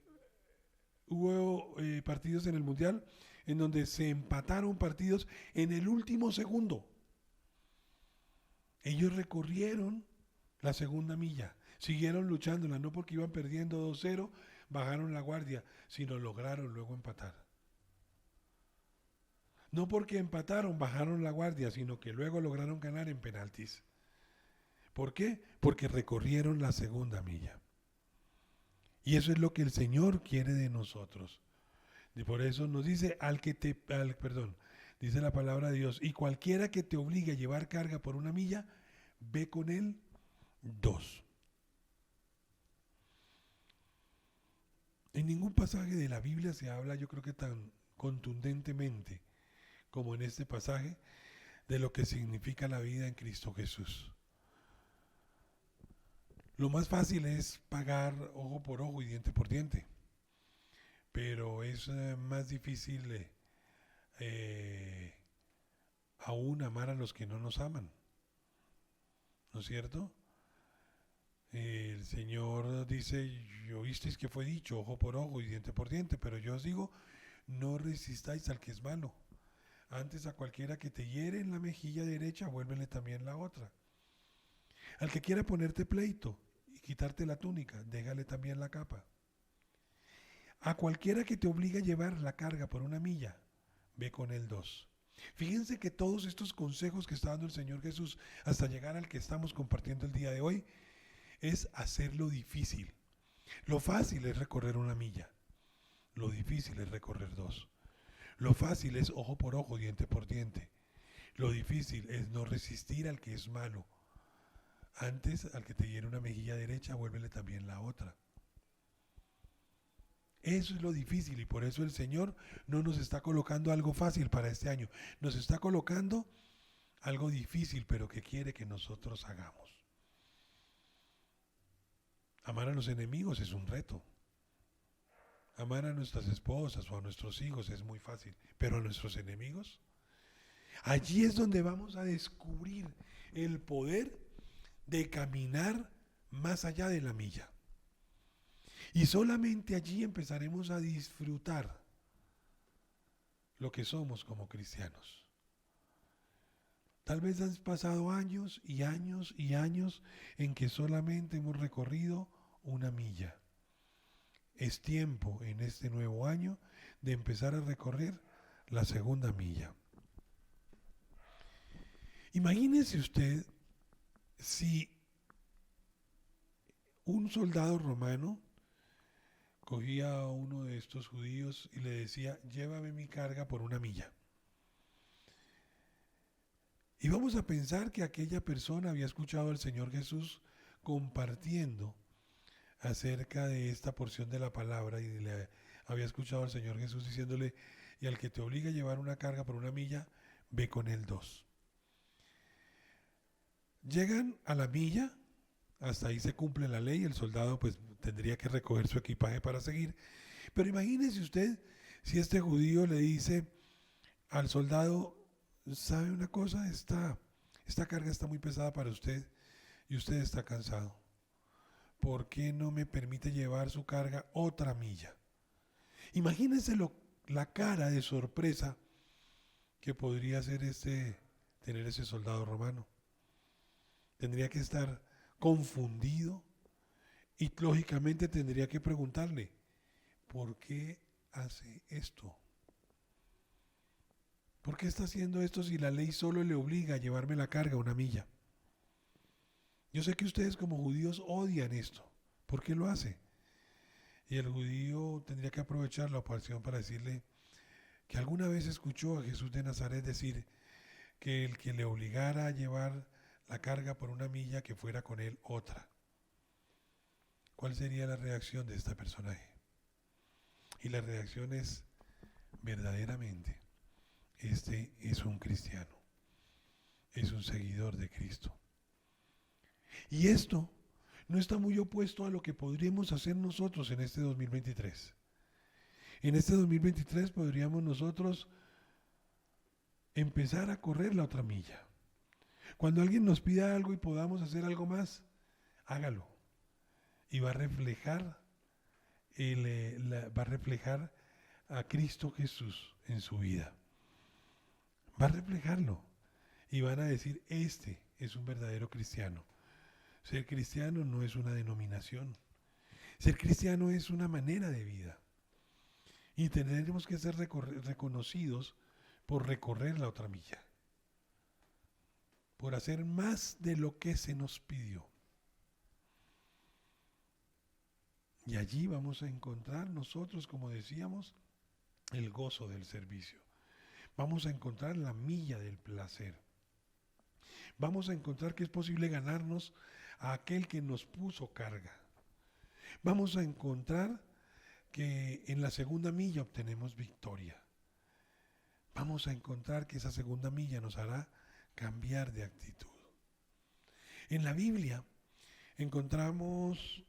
hubo partidos en el Mundial en donde se empataron partidos en el último segundo. Ellos recorrieron la segunda milla, siguieron luchándola, no porque iban perdiendo 2-0, bajaron la guardia, sino lograron luego empatar. No porque empataron, bajaron la guardia, sino que luego lograron ganar en penaltis. ¿Por qué? Porque recorrieron la segunda milla. Y eso es lo que el Señor quiere de nosotros. Y por eso nos dice, dice la palabra de Dios, y cualquiera que te obligue a llevar carga por una milla, ve con él 2. En ningún pasaje de la Biblia se habla, yo creo que tan contundentemente como en este pasaje, de lo que significa la vida en Cristo Jesús. Lo más fácil es pagar ojo por ojo y diente por diente, pero es más difícil aún amar a los que no nos aman, ¿no es cierto? El Señor dice, oísteis que fue dicho, ojo por ojo y diente por diente, pero yo os digo, no resistáis al que es malo. Antes a cualquiera que te hiere en la mejilla derecha, vuélvele también la otra. Al que quiera ponerte pleito y quitarte la túnica, déjale también la capa. A cualquiera que te obligue a llevar la carga por una milla, ve con él 2. Fíjense que todos estos consejos que está dando el Señor Jesús hasta llegar al que estamos compartiendo el día de hoy, es hacerlo difícil. Lo fácil es recorrer una milla, lo difícil es recorrer 2. Lo fácil es ojo por ojo, diente por diente. Lo difícil es no resistir al que es malo. Antes, al que te hiere una mejilla derecha, vuélvele también la otra. Eso es lo difícil y por eso el Señor no nos está colocando algo fácil para este año. Nos está colocando algo difícil, pero que quiere que nosotros hagamos. Amar a los enemigos es un reto. Amar a nuestras esposas o a nuestros hijos es muy fácil, pero a nuestros enemigos, allí es donde vamos a descubrir el poder de caminar más allá de la milla. Y solamente allí empezaremos a disfrutar lo que somos como cristianos. Tal vez han pasado años y años y años en que solamente hemos recorrido una milla. Es tiempo en este nuevo año de empezar a recorrer la segunda milla. Imagínese usted si un soldado romano cogía a uno de estos judíos y le decía, llévame mi carga por una milla. Y vamos a pensar que aquella persona había escuchado al Señor Jesús compartiendo acerca de esta porción de la palabra y le había escuchado al Señor Jesús diciéndole, y al que te obliga a llevar una carga por 1 milla, ve con él 2. Llegan a la milla, hasta ahí se cumple la ley, el soldado pues tendría que recoger su equipaje para seguir. Pero imagínese usted si este judío le dice al soldado, ¿sabe una cosa? Esta carga está muy pesada para usted y usted está cansado. ¿Por qué no me permite llevar su carga otra milla? Imagínense la cara de sorpresa que podría tener ese soldado romano. Tendría que estar confundido y lógicamente tendría que preguntarle, ¿por qué hace esto? ¿Por qué está haciendo esto si la ley solo le obliga a llevarme la carga 1 milla? Yo sé que ustedes como judíos odian esto. ¿Por qué lo hace? Y el judío tendría que aprovechar la ocasión para decirle que alguna vez escuchó a Jesús de Nazaret decir que el que le obligara a llevar la carga por 1 milla, que fuera con él otra. ¿Cuál sería la reacción de este personaje? Y la reacción es, verdaderamente, este es un cristiano, es un seguidor de Cristo. Y esto no está muy opuesto a lo que podríamos hacer nosotros en este 2023. En este 2023 podríamos nosotros empezar a correr la otra milla. Cuando alguien nos pida algo y podamos hacer algo más, hágalo. Y va a reflejar a Cristo Jesús en su vida. Va a reflejarlo. Y van a decir, este es un verdadero cristiano. Ser cristiano no es una denominación. Ser cristiano es una manera de vida. Y tendremos que ser reconocidos por recorrer la otra milla. Por hacer más de lo que se nos pidió. Y allí vamos a encontrar nosotros, como decíamos, el gozo del servicio. Vamos a encontrar la milla del placer. Vamos a encontrar que es posible ganarnos a aquel que nos puso carga. Vamos a encontrar que en la 2ª milla obtenemos victoria. Vamos a encontrar que esa 2ª milla nos hará cambiar de actitud. En la Biblia encontramos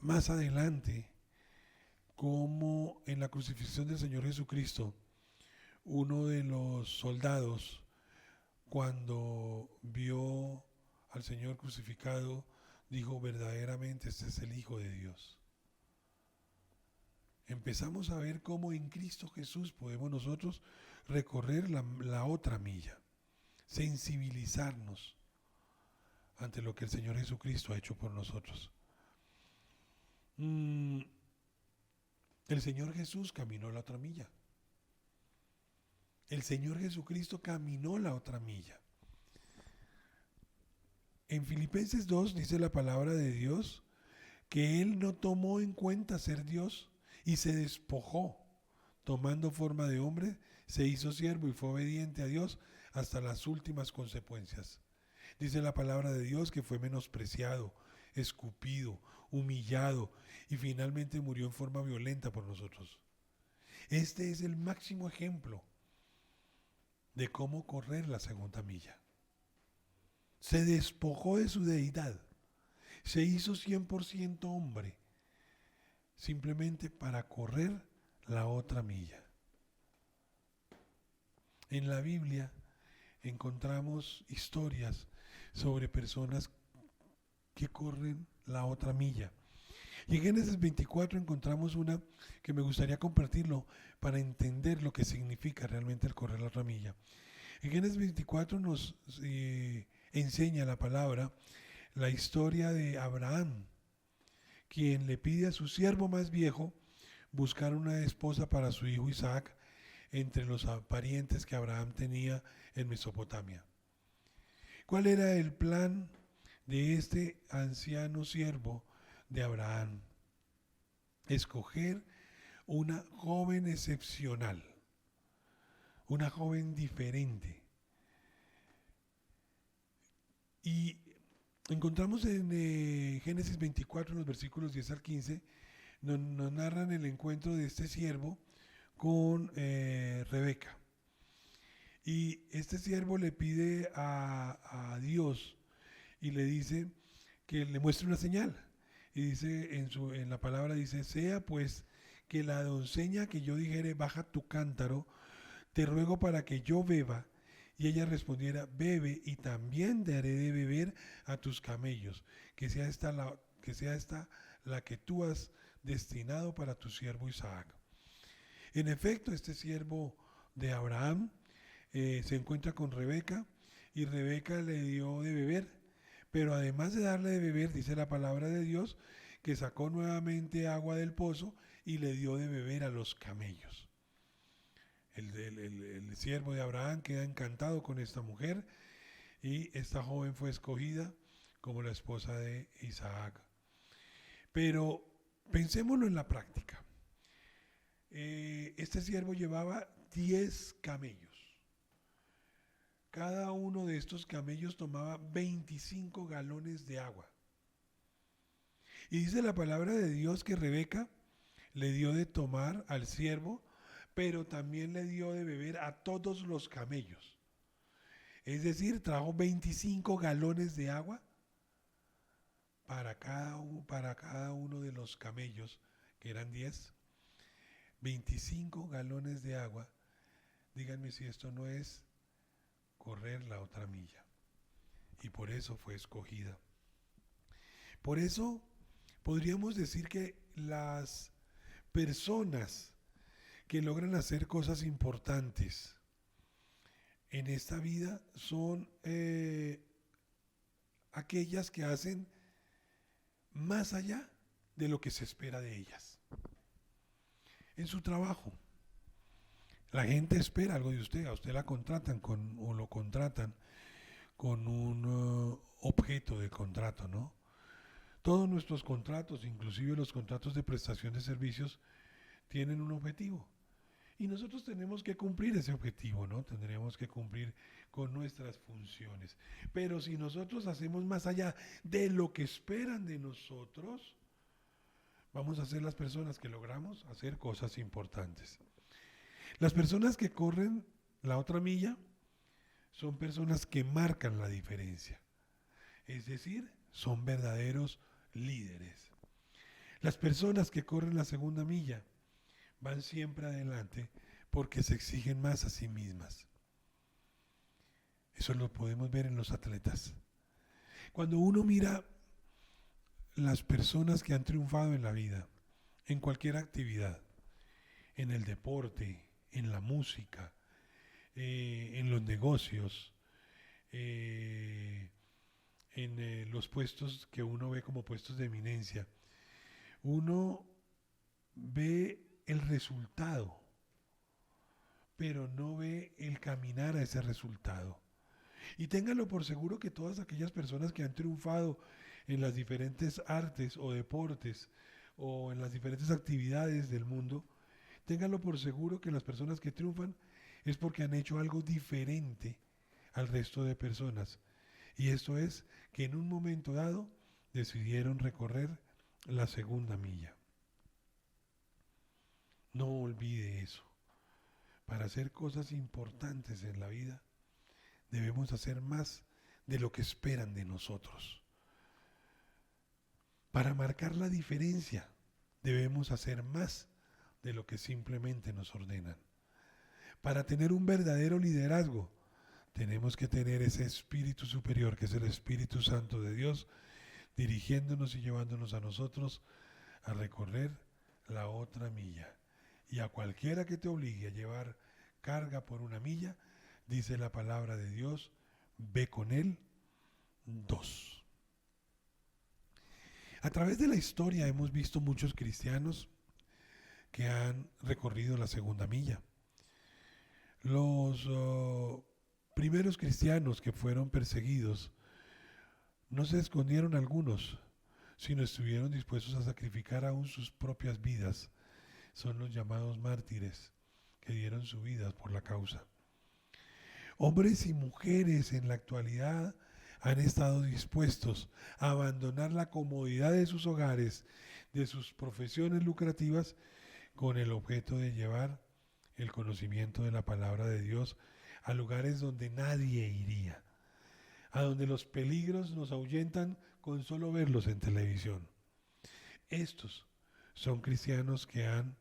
más adelante cómo en la crucifixión del Señor Jesucristo, uno de los soldados, cuando vio al Señor crucificado, dijo, verdaderamente este es el Hijo de Dios. Empezamos a ver cómo en Cristo Jesús podemos nosotros recorrer la otra milla, sensibilizarnos ante lo que el Señor Jesucristo ha hecho por nosotros. El Señor Jesús caminó la otra milla. El Señor Jesucristo caminó la otra milla. En Filipenses 2 dice la palabra de Dios que Él no tomó en cuenta ser Dios y se despojó, tomando forma de hombre, se hizo siervo y fue obediente a Dios hasta las últimas consecuencias. Dice la palabra de Dios que fue menospreciado, escupido, humillado y finalmente murió en forma violenta por nosotros. Este es el máximo ejemplo de cómo correr la 2ª milla. Se despojó de su deidad, se hizo 100% hombre, simplemente para correr la otra milla. En la Biblia encontramos historias sobre personas que corren la otra milla. Y en Génesis 24 encontramos una que me gustaría compartirlo para entender lo que significa realmente el correr la otra milla. En Génesis 24 nos enseña la palabra la historia de Abraham, quien le pide a su siervo más viejo buscar una esposa para su hijo Isaac entre los parientes que Abraham tenía en Mesopotamia. ¿Cuál era el plan de este anciano siervo de Abraham? Escoger una joven excepcional, una joven diferente. Y encontramos en Génesis 24, en los versículos 10 al 15, nos narran el encuentro de este siervo con Rebeca. Y este siervo le pide a Dios y le dice que le muestre una señal. Y dice en la palabra, dice, sea pues que la doncella que yo dijere, baja tu cántaro, te ruego para que yo beba. Y ella respondiera, bebe, y también te haré de beber a tus camellos, que sea esta la que tú has destinado para tu siervo Isaac. En efecto, este siervo de Abraham se encuentra con Rebeca, y Rebeca le dio de beber, pero además de darle de beber, dice la palabra de Dios, que sacó nuevamente agua del pozo y le dio de beber a los camellos. El siervo de Abraham queda encantado con esta mujer, y esta joven fue escogida como la esposa de Isaac. Pero pensémoslo en la práctica. Este siervo llevaba 10 camellos. Cada uno de estos camellos tomaba 25 galones de agua. Y dice la palabra de Dios que Rebeca le dio de tomar al siervo, pero también le dio de beber a todos los camellos. Es decir, trajo 25 galones de agua para cada uno de los camellos, que eran 10. 25 galones de agua. Díganme si esto no es correr la otra milla. Y por eso fue escogida. Por eso podríamos decir que las personas que logran hacer cosas importantes en esta vida son aquellas que hacen más allá de lo que se espera de ellas. En su trabajo, la gente espera algo de usted, a usted la contratan o lo contratan con un objeto de contrato, ¿no? Todos nuestros contratos, inclusive los contratos de prestación de servicios, tienen un objetivo. Y nosotros tenemos que cumplir ese objetivo, ¿no? Tendremos que cumplir con nuestras funciones. Pero si nosotros hacemos más allá de lo que esperan de nosotros, vamos a ser las personas que logramos hacer cosas importantes. Las personas que corren la otra milla son personas que marcan la diferencia. Es decir, son verdaderos líderes. Las personas que corren la segunda milla van siempre adelante porque se exigen más a sí mismas. Eso lo podemos ver en los atletas. Cuando uno mira las personas que han triunfado en la vida, en cualquier actividad, en el deporte, en la música, en los negocios, en los puestos que uno ve como puestos de eminencia, uno ve el resultado, pero no ve el caminar a ese resultado. Y ténganlo por seguro que todas aquellas personas que han triunfado en las diferentes artes o deportes o en las diferentes actividades del mundo, ténganlo por seguro que las personas que triunfan es porque han hecho algo diferente al resto de personas. Y esto es que en un momento dado decidieron recorrer la segunda milla. No olvide eso. Para hacer cosas importantes en la vida, debemos hacer más de lo que esperan de nosotros. Para marcar la diferencia, debemos hacer más de lo que simplemente nos ordenan. Para tener un verdadero liderazgo, tenemos que tener ese espíritu superior, que es el Espíritu Santo de Dios, dirigiéndonos y llevándonos a nosotros a recorrer la otra milla. Y a cualquiera que te obligue a llevar carga por una milla, dice la palabra de Dios, ve con él 2. A través de la historia hemos visto muchos cristianos que han recorrido la segunda milla. Los primeros cristianos que fueron perseguidos no se escondieron algunos, sino estuvieron dispuestos a sacrificar aún sus propias vidas. Son los llamados mártires que dieron su vida por la causa. Hombres y mujeres en la actualidad han estado dispuestos a abandonar la comodidad de sus hogares, de sus profesiones lucrativas, con el objeto de llevar el conocimiento de la palabra de Dios a lugares donde nadie iría, a donde los peligros nos ahuyentan con solo verlos en televisión. Estos son cristianos que han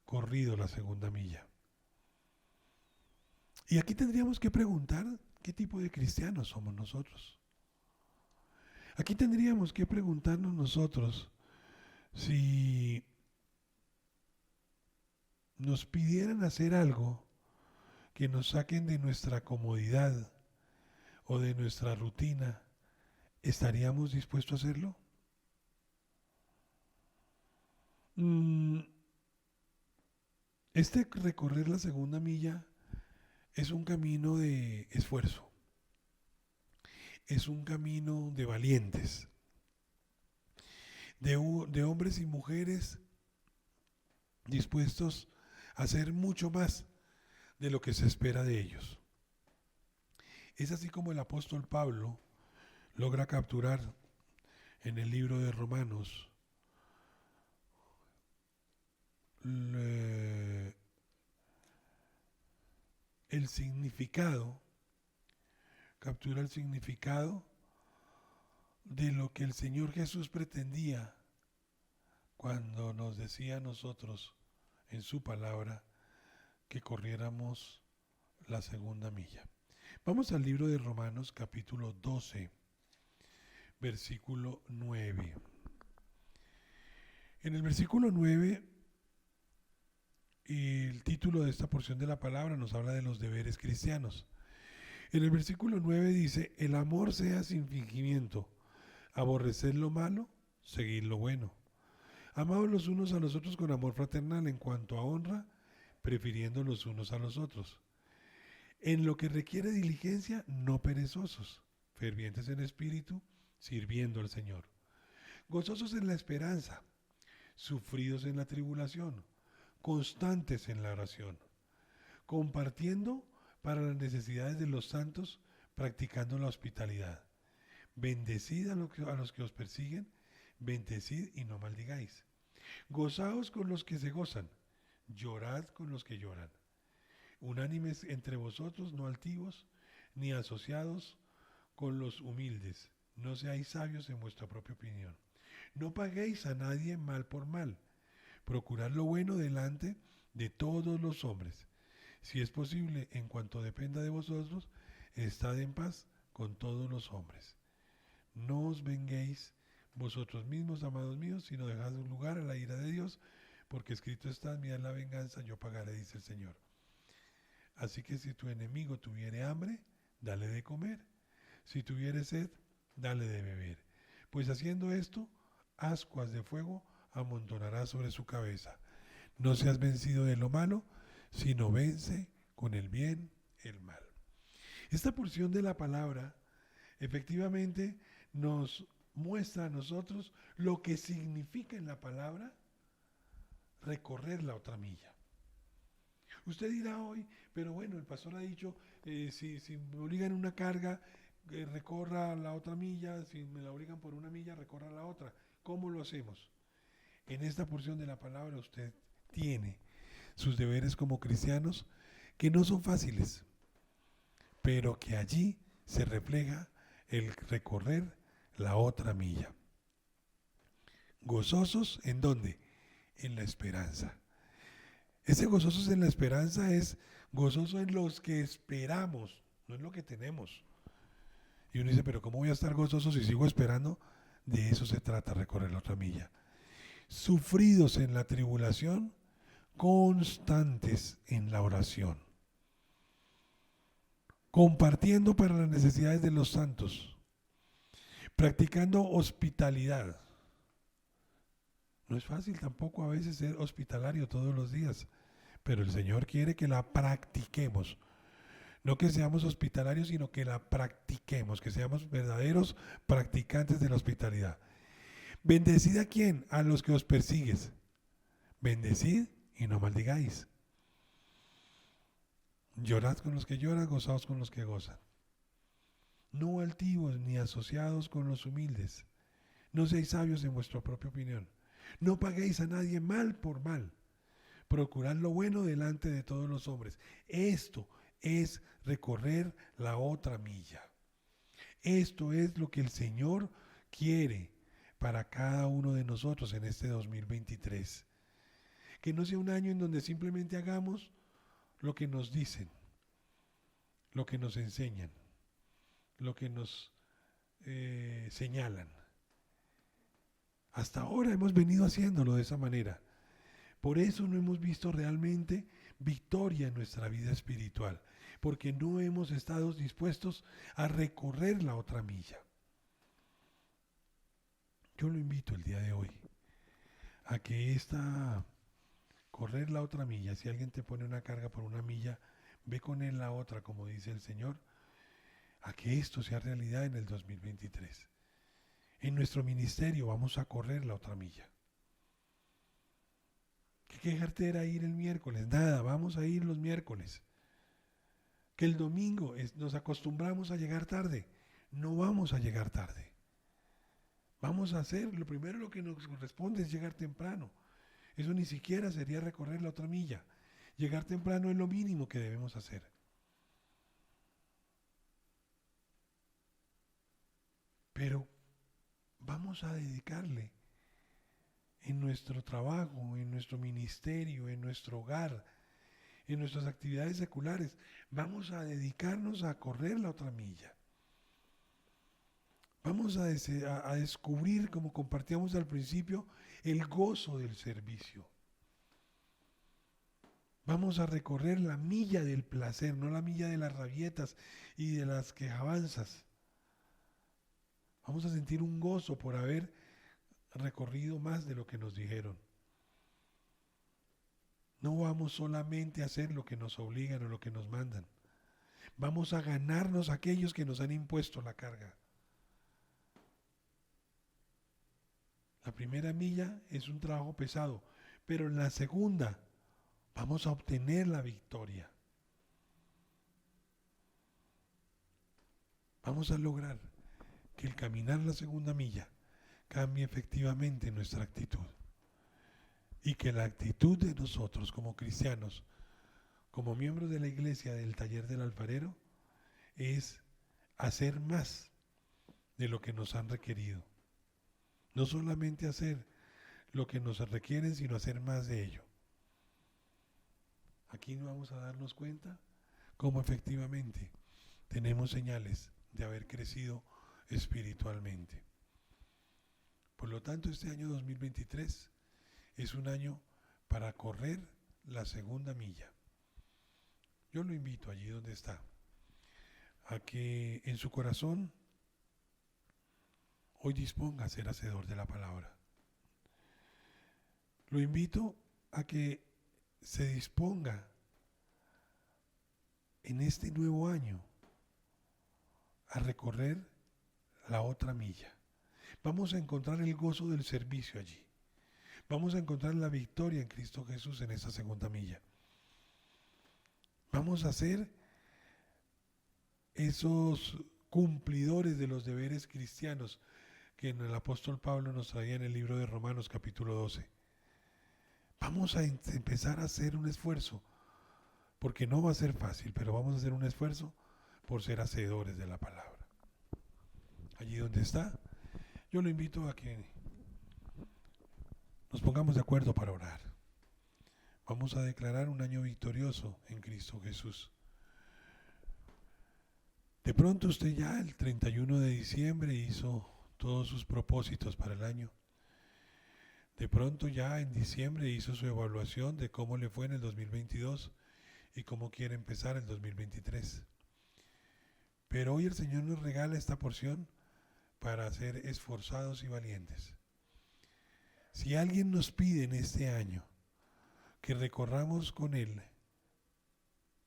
corrido la segunda milla. Y aquí tendríamos que preguntar qué tipo de cristianos somos nosotros. Aquí tendríamos que preguntarnos nosotros si nos pidieran hacer algo que nos saquen de nuestra comodidad o de nuestra rutina, ¿estaríamos dispuestos a hacerlo? Este recorrer la segunda milla es un camino de esfuerzo, es un camino de valientes, de hombres y mujeres dispuestos a hacer mucho más de lo que se espera de ellos. Es así como el apóstol Pablo logra capturar en el libro de Romanos el significado, captura el significado de lo que el Señor Jesús pretendía cuando nos decía a nosotros en su palabra que corriéramos la segunda milla. Vamos al libro de Romanos capítulo 12, versículo 9. En el versículo 9, el título de esta porción de la palabra nos habla de los deberes cristianos. En el versículo 9 dice: el amor sea sin fingimiento, aborreced lo malo, seguid lo bueno. Amaos los unos a los otros con amor fraternal, en cuanto a honra, prefiriendo los unos a los otros. En lo que requiere diligencia, no perezosos, fervientes en espíritu, sirviendo al Señor. Gozosos en la esperanza, sufridos en la tribulación, constantes en la oración, compartiendo para las necesidades de los santos, practicando la hospitalidad. Bendecid a los que os persiguen, bendecid y no maldigáis. Gozaos con los que se gozan, llorad con los que lloran. Unánimes entre vosotros, no altivos, ni asociados con los humildes. No seáis sabios en vuestra propia opinión. No paguéis a nadie mal por mal. Procurad lo bueno delante de todos los hombres. Si es posible, en cuanto dependa de vosotros, estad en paz con todos los hombres. No os venguéis vosotros mismos, amados míos, sino dejad un lugar a la ira de Dios, porque escrito está: mía es la venganza, yo pagaré, dice el Señor. Así que si tu enemigo tuviere hambre, dale de comer. Si tuviere sed, dale de beber. Pues haciendo esto, ascuas de fuego amontonarás sobre su cabeza. No seas vencido de lo malo, sino vence con el bien el mal. Esta porción de la palabra efectivamente nos muestra a nosotros lo que significa en la palabra recorrer la otra milla. Usted dirá hoy, pero bueno, el pastor ha dicho, si me obligan una carga, recorra la otra milla, si me la obligan por una milla, recorra la otra. ¿Cómo lo hacemos? En esta porción de la palabra usted tiene sus deberes como cristianos, que no son fáciles, pero que allí se refleja el recorrer la otra milla. Gozosos, ¿en dónde? En la esperanza. Ese gozosos en la esperanza es gozoso en los que esperamos, no en lo que tenemos. Y uno dice, pero ¿cómo voy a estar gozoso si sigo esperando? De eso se trata, recorrer la otra milla. Sufridos en la tribulación, constantes en la oración. Compartiendo para las necesidades de los santos. Practicando hospitalidad. No es fácil tampoco a veces ser hospitalario todos los días, pero el Señor quiere que la practiquemos. No que seamos hospitalarios, sino que la practiquemos, que seamos verdaderos practicantes de la hospitalidad. ¿Bendecid a quién? A los que os persigues. Bendecid y no maldigáis. Llorad con los que lloran, gozaos con los que gozan. no altivos ni asociados con los humildes. No seáis sabios en vuestra propia opinión. No paguéis a nadie mal por mal. Procurad lo bueno delante de todos los hombres. Esto es recorrer la otra milla. Esto es lo que el Señor quiere para cada uno de nosotros en este 2023. Que no sea un año en donde simplemente hagamos lo que nos dicen, lo que nos enseñan, lo que nos señalan. Hasta ahora hemos venido haciéndolo de esa manera. Por eso no hemos visto realmente victoria en nuestra vida espiritual, porque no hemos estado dispuestos a recorrer la otra milla. Yo lo invito el día de hoy a que correr la otra milla, si alguien te pone una carga por una milla, ve con él la otra, como dice el Señor, a que esto sea realidad en el 2023. En nuestro ministerio vamos a correr la otra milla. ¿Qué cartera ir el miércoles? Nada, vamos a ir los miércoles. Que el domingo nos acostumbramos a llegar tarde. No vamos a llegar tarde. Vamos a hacer, lo primero lo que nos corresponde es llegar temprano. Eso ni siquiera sería recorrer la otra milla. Llegar temprano es lo mínimo que debemos hacer. Pero vamos a dedicarle en nuestro trabajo, en nuestro ministerio, en nuestro hogar, en nuestras actividades seculares, vamos a dedicarnos a correr la otra milla. Vamos a descubrir, como compartíamos al principio, el gozo del servicio. Vamos a recorrer la milla del placer, no la milla de las rabietas y de las quejabanzas. Vamos a sentir un gozo por haber recorrido más de lo que nos dijeron. No vamos solamente a hacer lo que nos obligan o lo que nos mandan. Vamos a ganarnos a aquellos que nos han impuesto la carga. La primera milla es un trabajo pesado, pero en la segunda vamos a obtener la victoria. Vamos a lograr que el caminar la segunda milla cambie efectivamente nuestra actitud. Y que la actitud de nosotros como cristianos, como miembros de la iglesia del taller del alfarero, es hacer más de lo que nos han requerido. No solamente hacer lo que nos requieren, sino hacer más de ello. Aquí vamos a darnos cuenta cómo efectivamente tenemos señales de haber crecido espiritualmente. Por lo tanto, este año 2023 es un año para correr la segunda milla. Yo lo invito allí donde está, a que en su corazón hoy disponga a ser hacedor de la palabra. Lo invito a que se disponga en este nuevo año a recorrer la otra milla. Vamos a encontrar el gozo del servicio allí. Vamos a encontrar la victoria en Cristo Jesús en esa segunda milla. Vamos a ser esos cumplidores de los deberes cristianos que el apóstol Pablo nos traía en el libro de Romanos capítulo 12. Vamos a empezar a hacer un esfuerzo, porque no va a ser fácil, pero vamos a hacer un esfuerzo por ser hacedores de la palabra. Allí donde está, yo lo invito a que nos pongamos de acuerdo para orar. Vamos a declarar un año victorioso en Cristo Jesús. De pronto usted ya el 31 de diciembre hizo todos sus propósitos para el año. De pronto ya en diciembre hizo su evaluación de cómo le fue en el 2022 y cómo quiere empezar el 2023. Pero hoy el Señor nos regala esta porción para ser esforzados y valientes. Si alguien nos pide en este año que recorramos con Él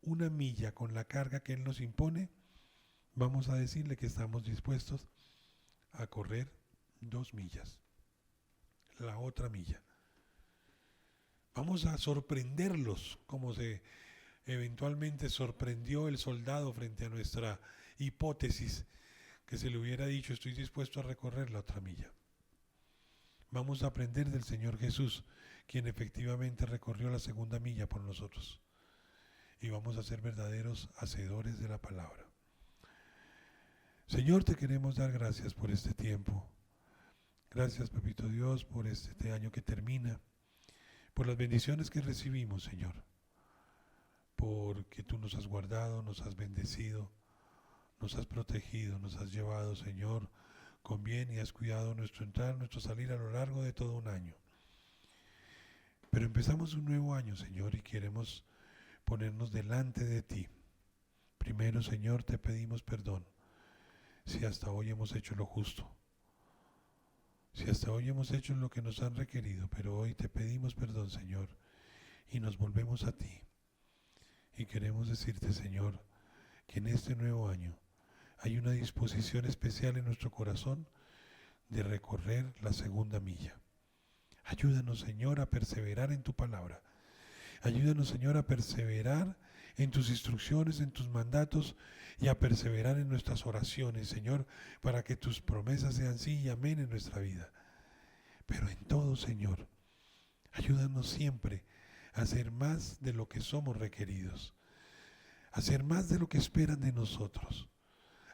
una milla con la carga que Él nos impone, vamos a decirle que estamos dispuestos a correr 2 millas, la otra milla. Vamos a sorprenderlos como se eventualmente sorprendió el soldado frente a nuestra hipótesis que se le hubiera dicho, estoy dispuesto a recorrer la otra milla. Vamos a aprender del Señor Jesús, quien efectivamente recorrió la segunda milla por nosotros. Y vamos a ser verdaderos hacedores de la palabra. Señor, te queremos dar gracias por este tiempo. Gracias, Papito Dios, por este año que termina, por las bendiciones que recibimos, Señor, porque tú nos has guardado, nos has bendecido, nos has protegido, nos has llevado, Señor, con bien y has cuidado nuestro entrar, nuestro salir a lo largo de todo un año. Pero empezamos un nuevo año, Señor, y queremos ponernos delante de ti. Primero, Señor, te pedimos perdón si hasta hoy hemos hecho lo justo, si hasta hoy hemos hecho lo que nos han requerido, pero hoy te pedimos perdón, Señor, y nos volvemos a ti. Y queremos decirte, Señor, que en este nuevo año hay una disposición especial en nuestro corazón de recorrer la segunda milla. Ayúdanos, Señor, a perseverar en tu palabra. Ayúdanos, Señor, a perseverar en tus instrucciones, en tus mandatos y a perseverar en nuestras oraciones, Señor, para que tus promesas sean sí y amén en nuestra vida. Pero en todo, Señor, ayúdanos siempre a hacer más de lo que somos requeridos, a hacer más de lo que esperan de nosotros,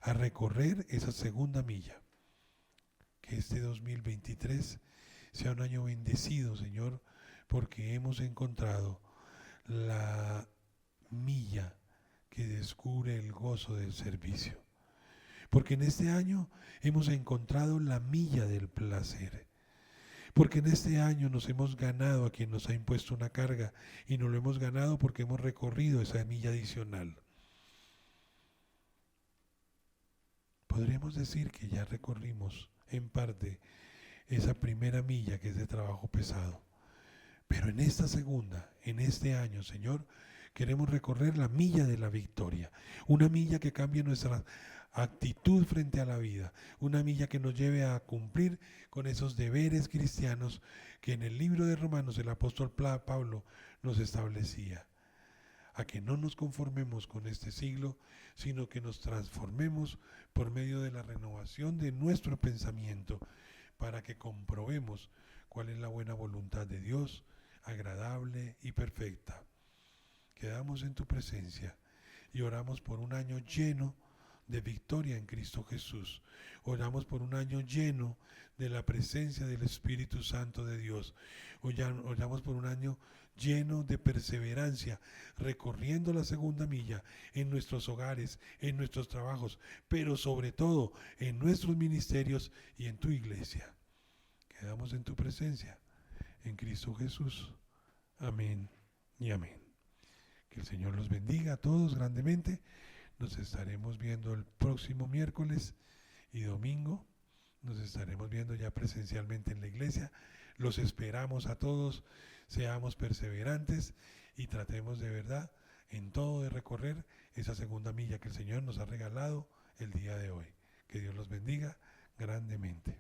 a recorrer esa segunda milla. Que este 2023 sea un año bendecido, Señor, porque hemos encontrado la milla que descubre el gozo del servicio. Porque en este año hemos encontrado la milla del placer. Porque en este año nos hemos ganado a quien nos ha impuesto una carga y nos lo hemos ganado porque hemos recorrido esa milla adicional. Podríamos decir que ya recorrimos en parte esa primera milla que es de trabajo pesado. Pero en esta segunda, en este año, Señor, queremos recorrer la milla de la victoria. Una milla que cambie nuestra actitud frente a la vida. Una milla que nos lleve a cumplir con esos deberes cristianos que en el libro de Romanos el apóstol Pablo nos establecía. A que no nos conformemos con este siglo, sino que nos transformemos por medio de la renovación de nuestro pensamiento, para que comprobemos cuál es la buena voluntad de Dios, agradable y perfecta. Quedamos en tu presencia y oramos por un año lleno de victoria en Cristo Jesús. Oramos por un año lleno de la presencia del Espíritu Santo de Dios. Oramos por un año lleno de perseverancia, recorriendo la segunda milla en nuestros hogares, en nuestros trabajos, pero sobre todo en nuestros ministerios y en tu iglesia. Quedamos en tu presencia, en Cristo Jesús. Amén y amén. Que el Señor los bendiga a todos grandemente. Nos estaremos viendo el próximo miércoles y domingo. Nos estaremos viendo ya presencialmente en la iglesia. Los esperamos a todos. Seamos perseverantes y tratemos de verdad en todo de recorrer esa segunda milla que el Señor nos ha regalado el día de hoy. Que Dios los bendiga grandemente.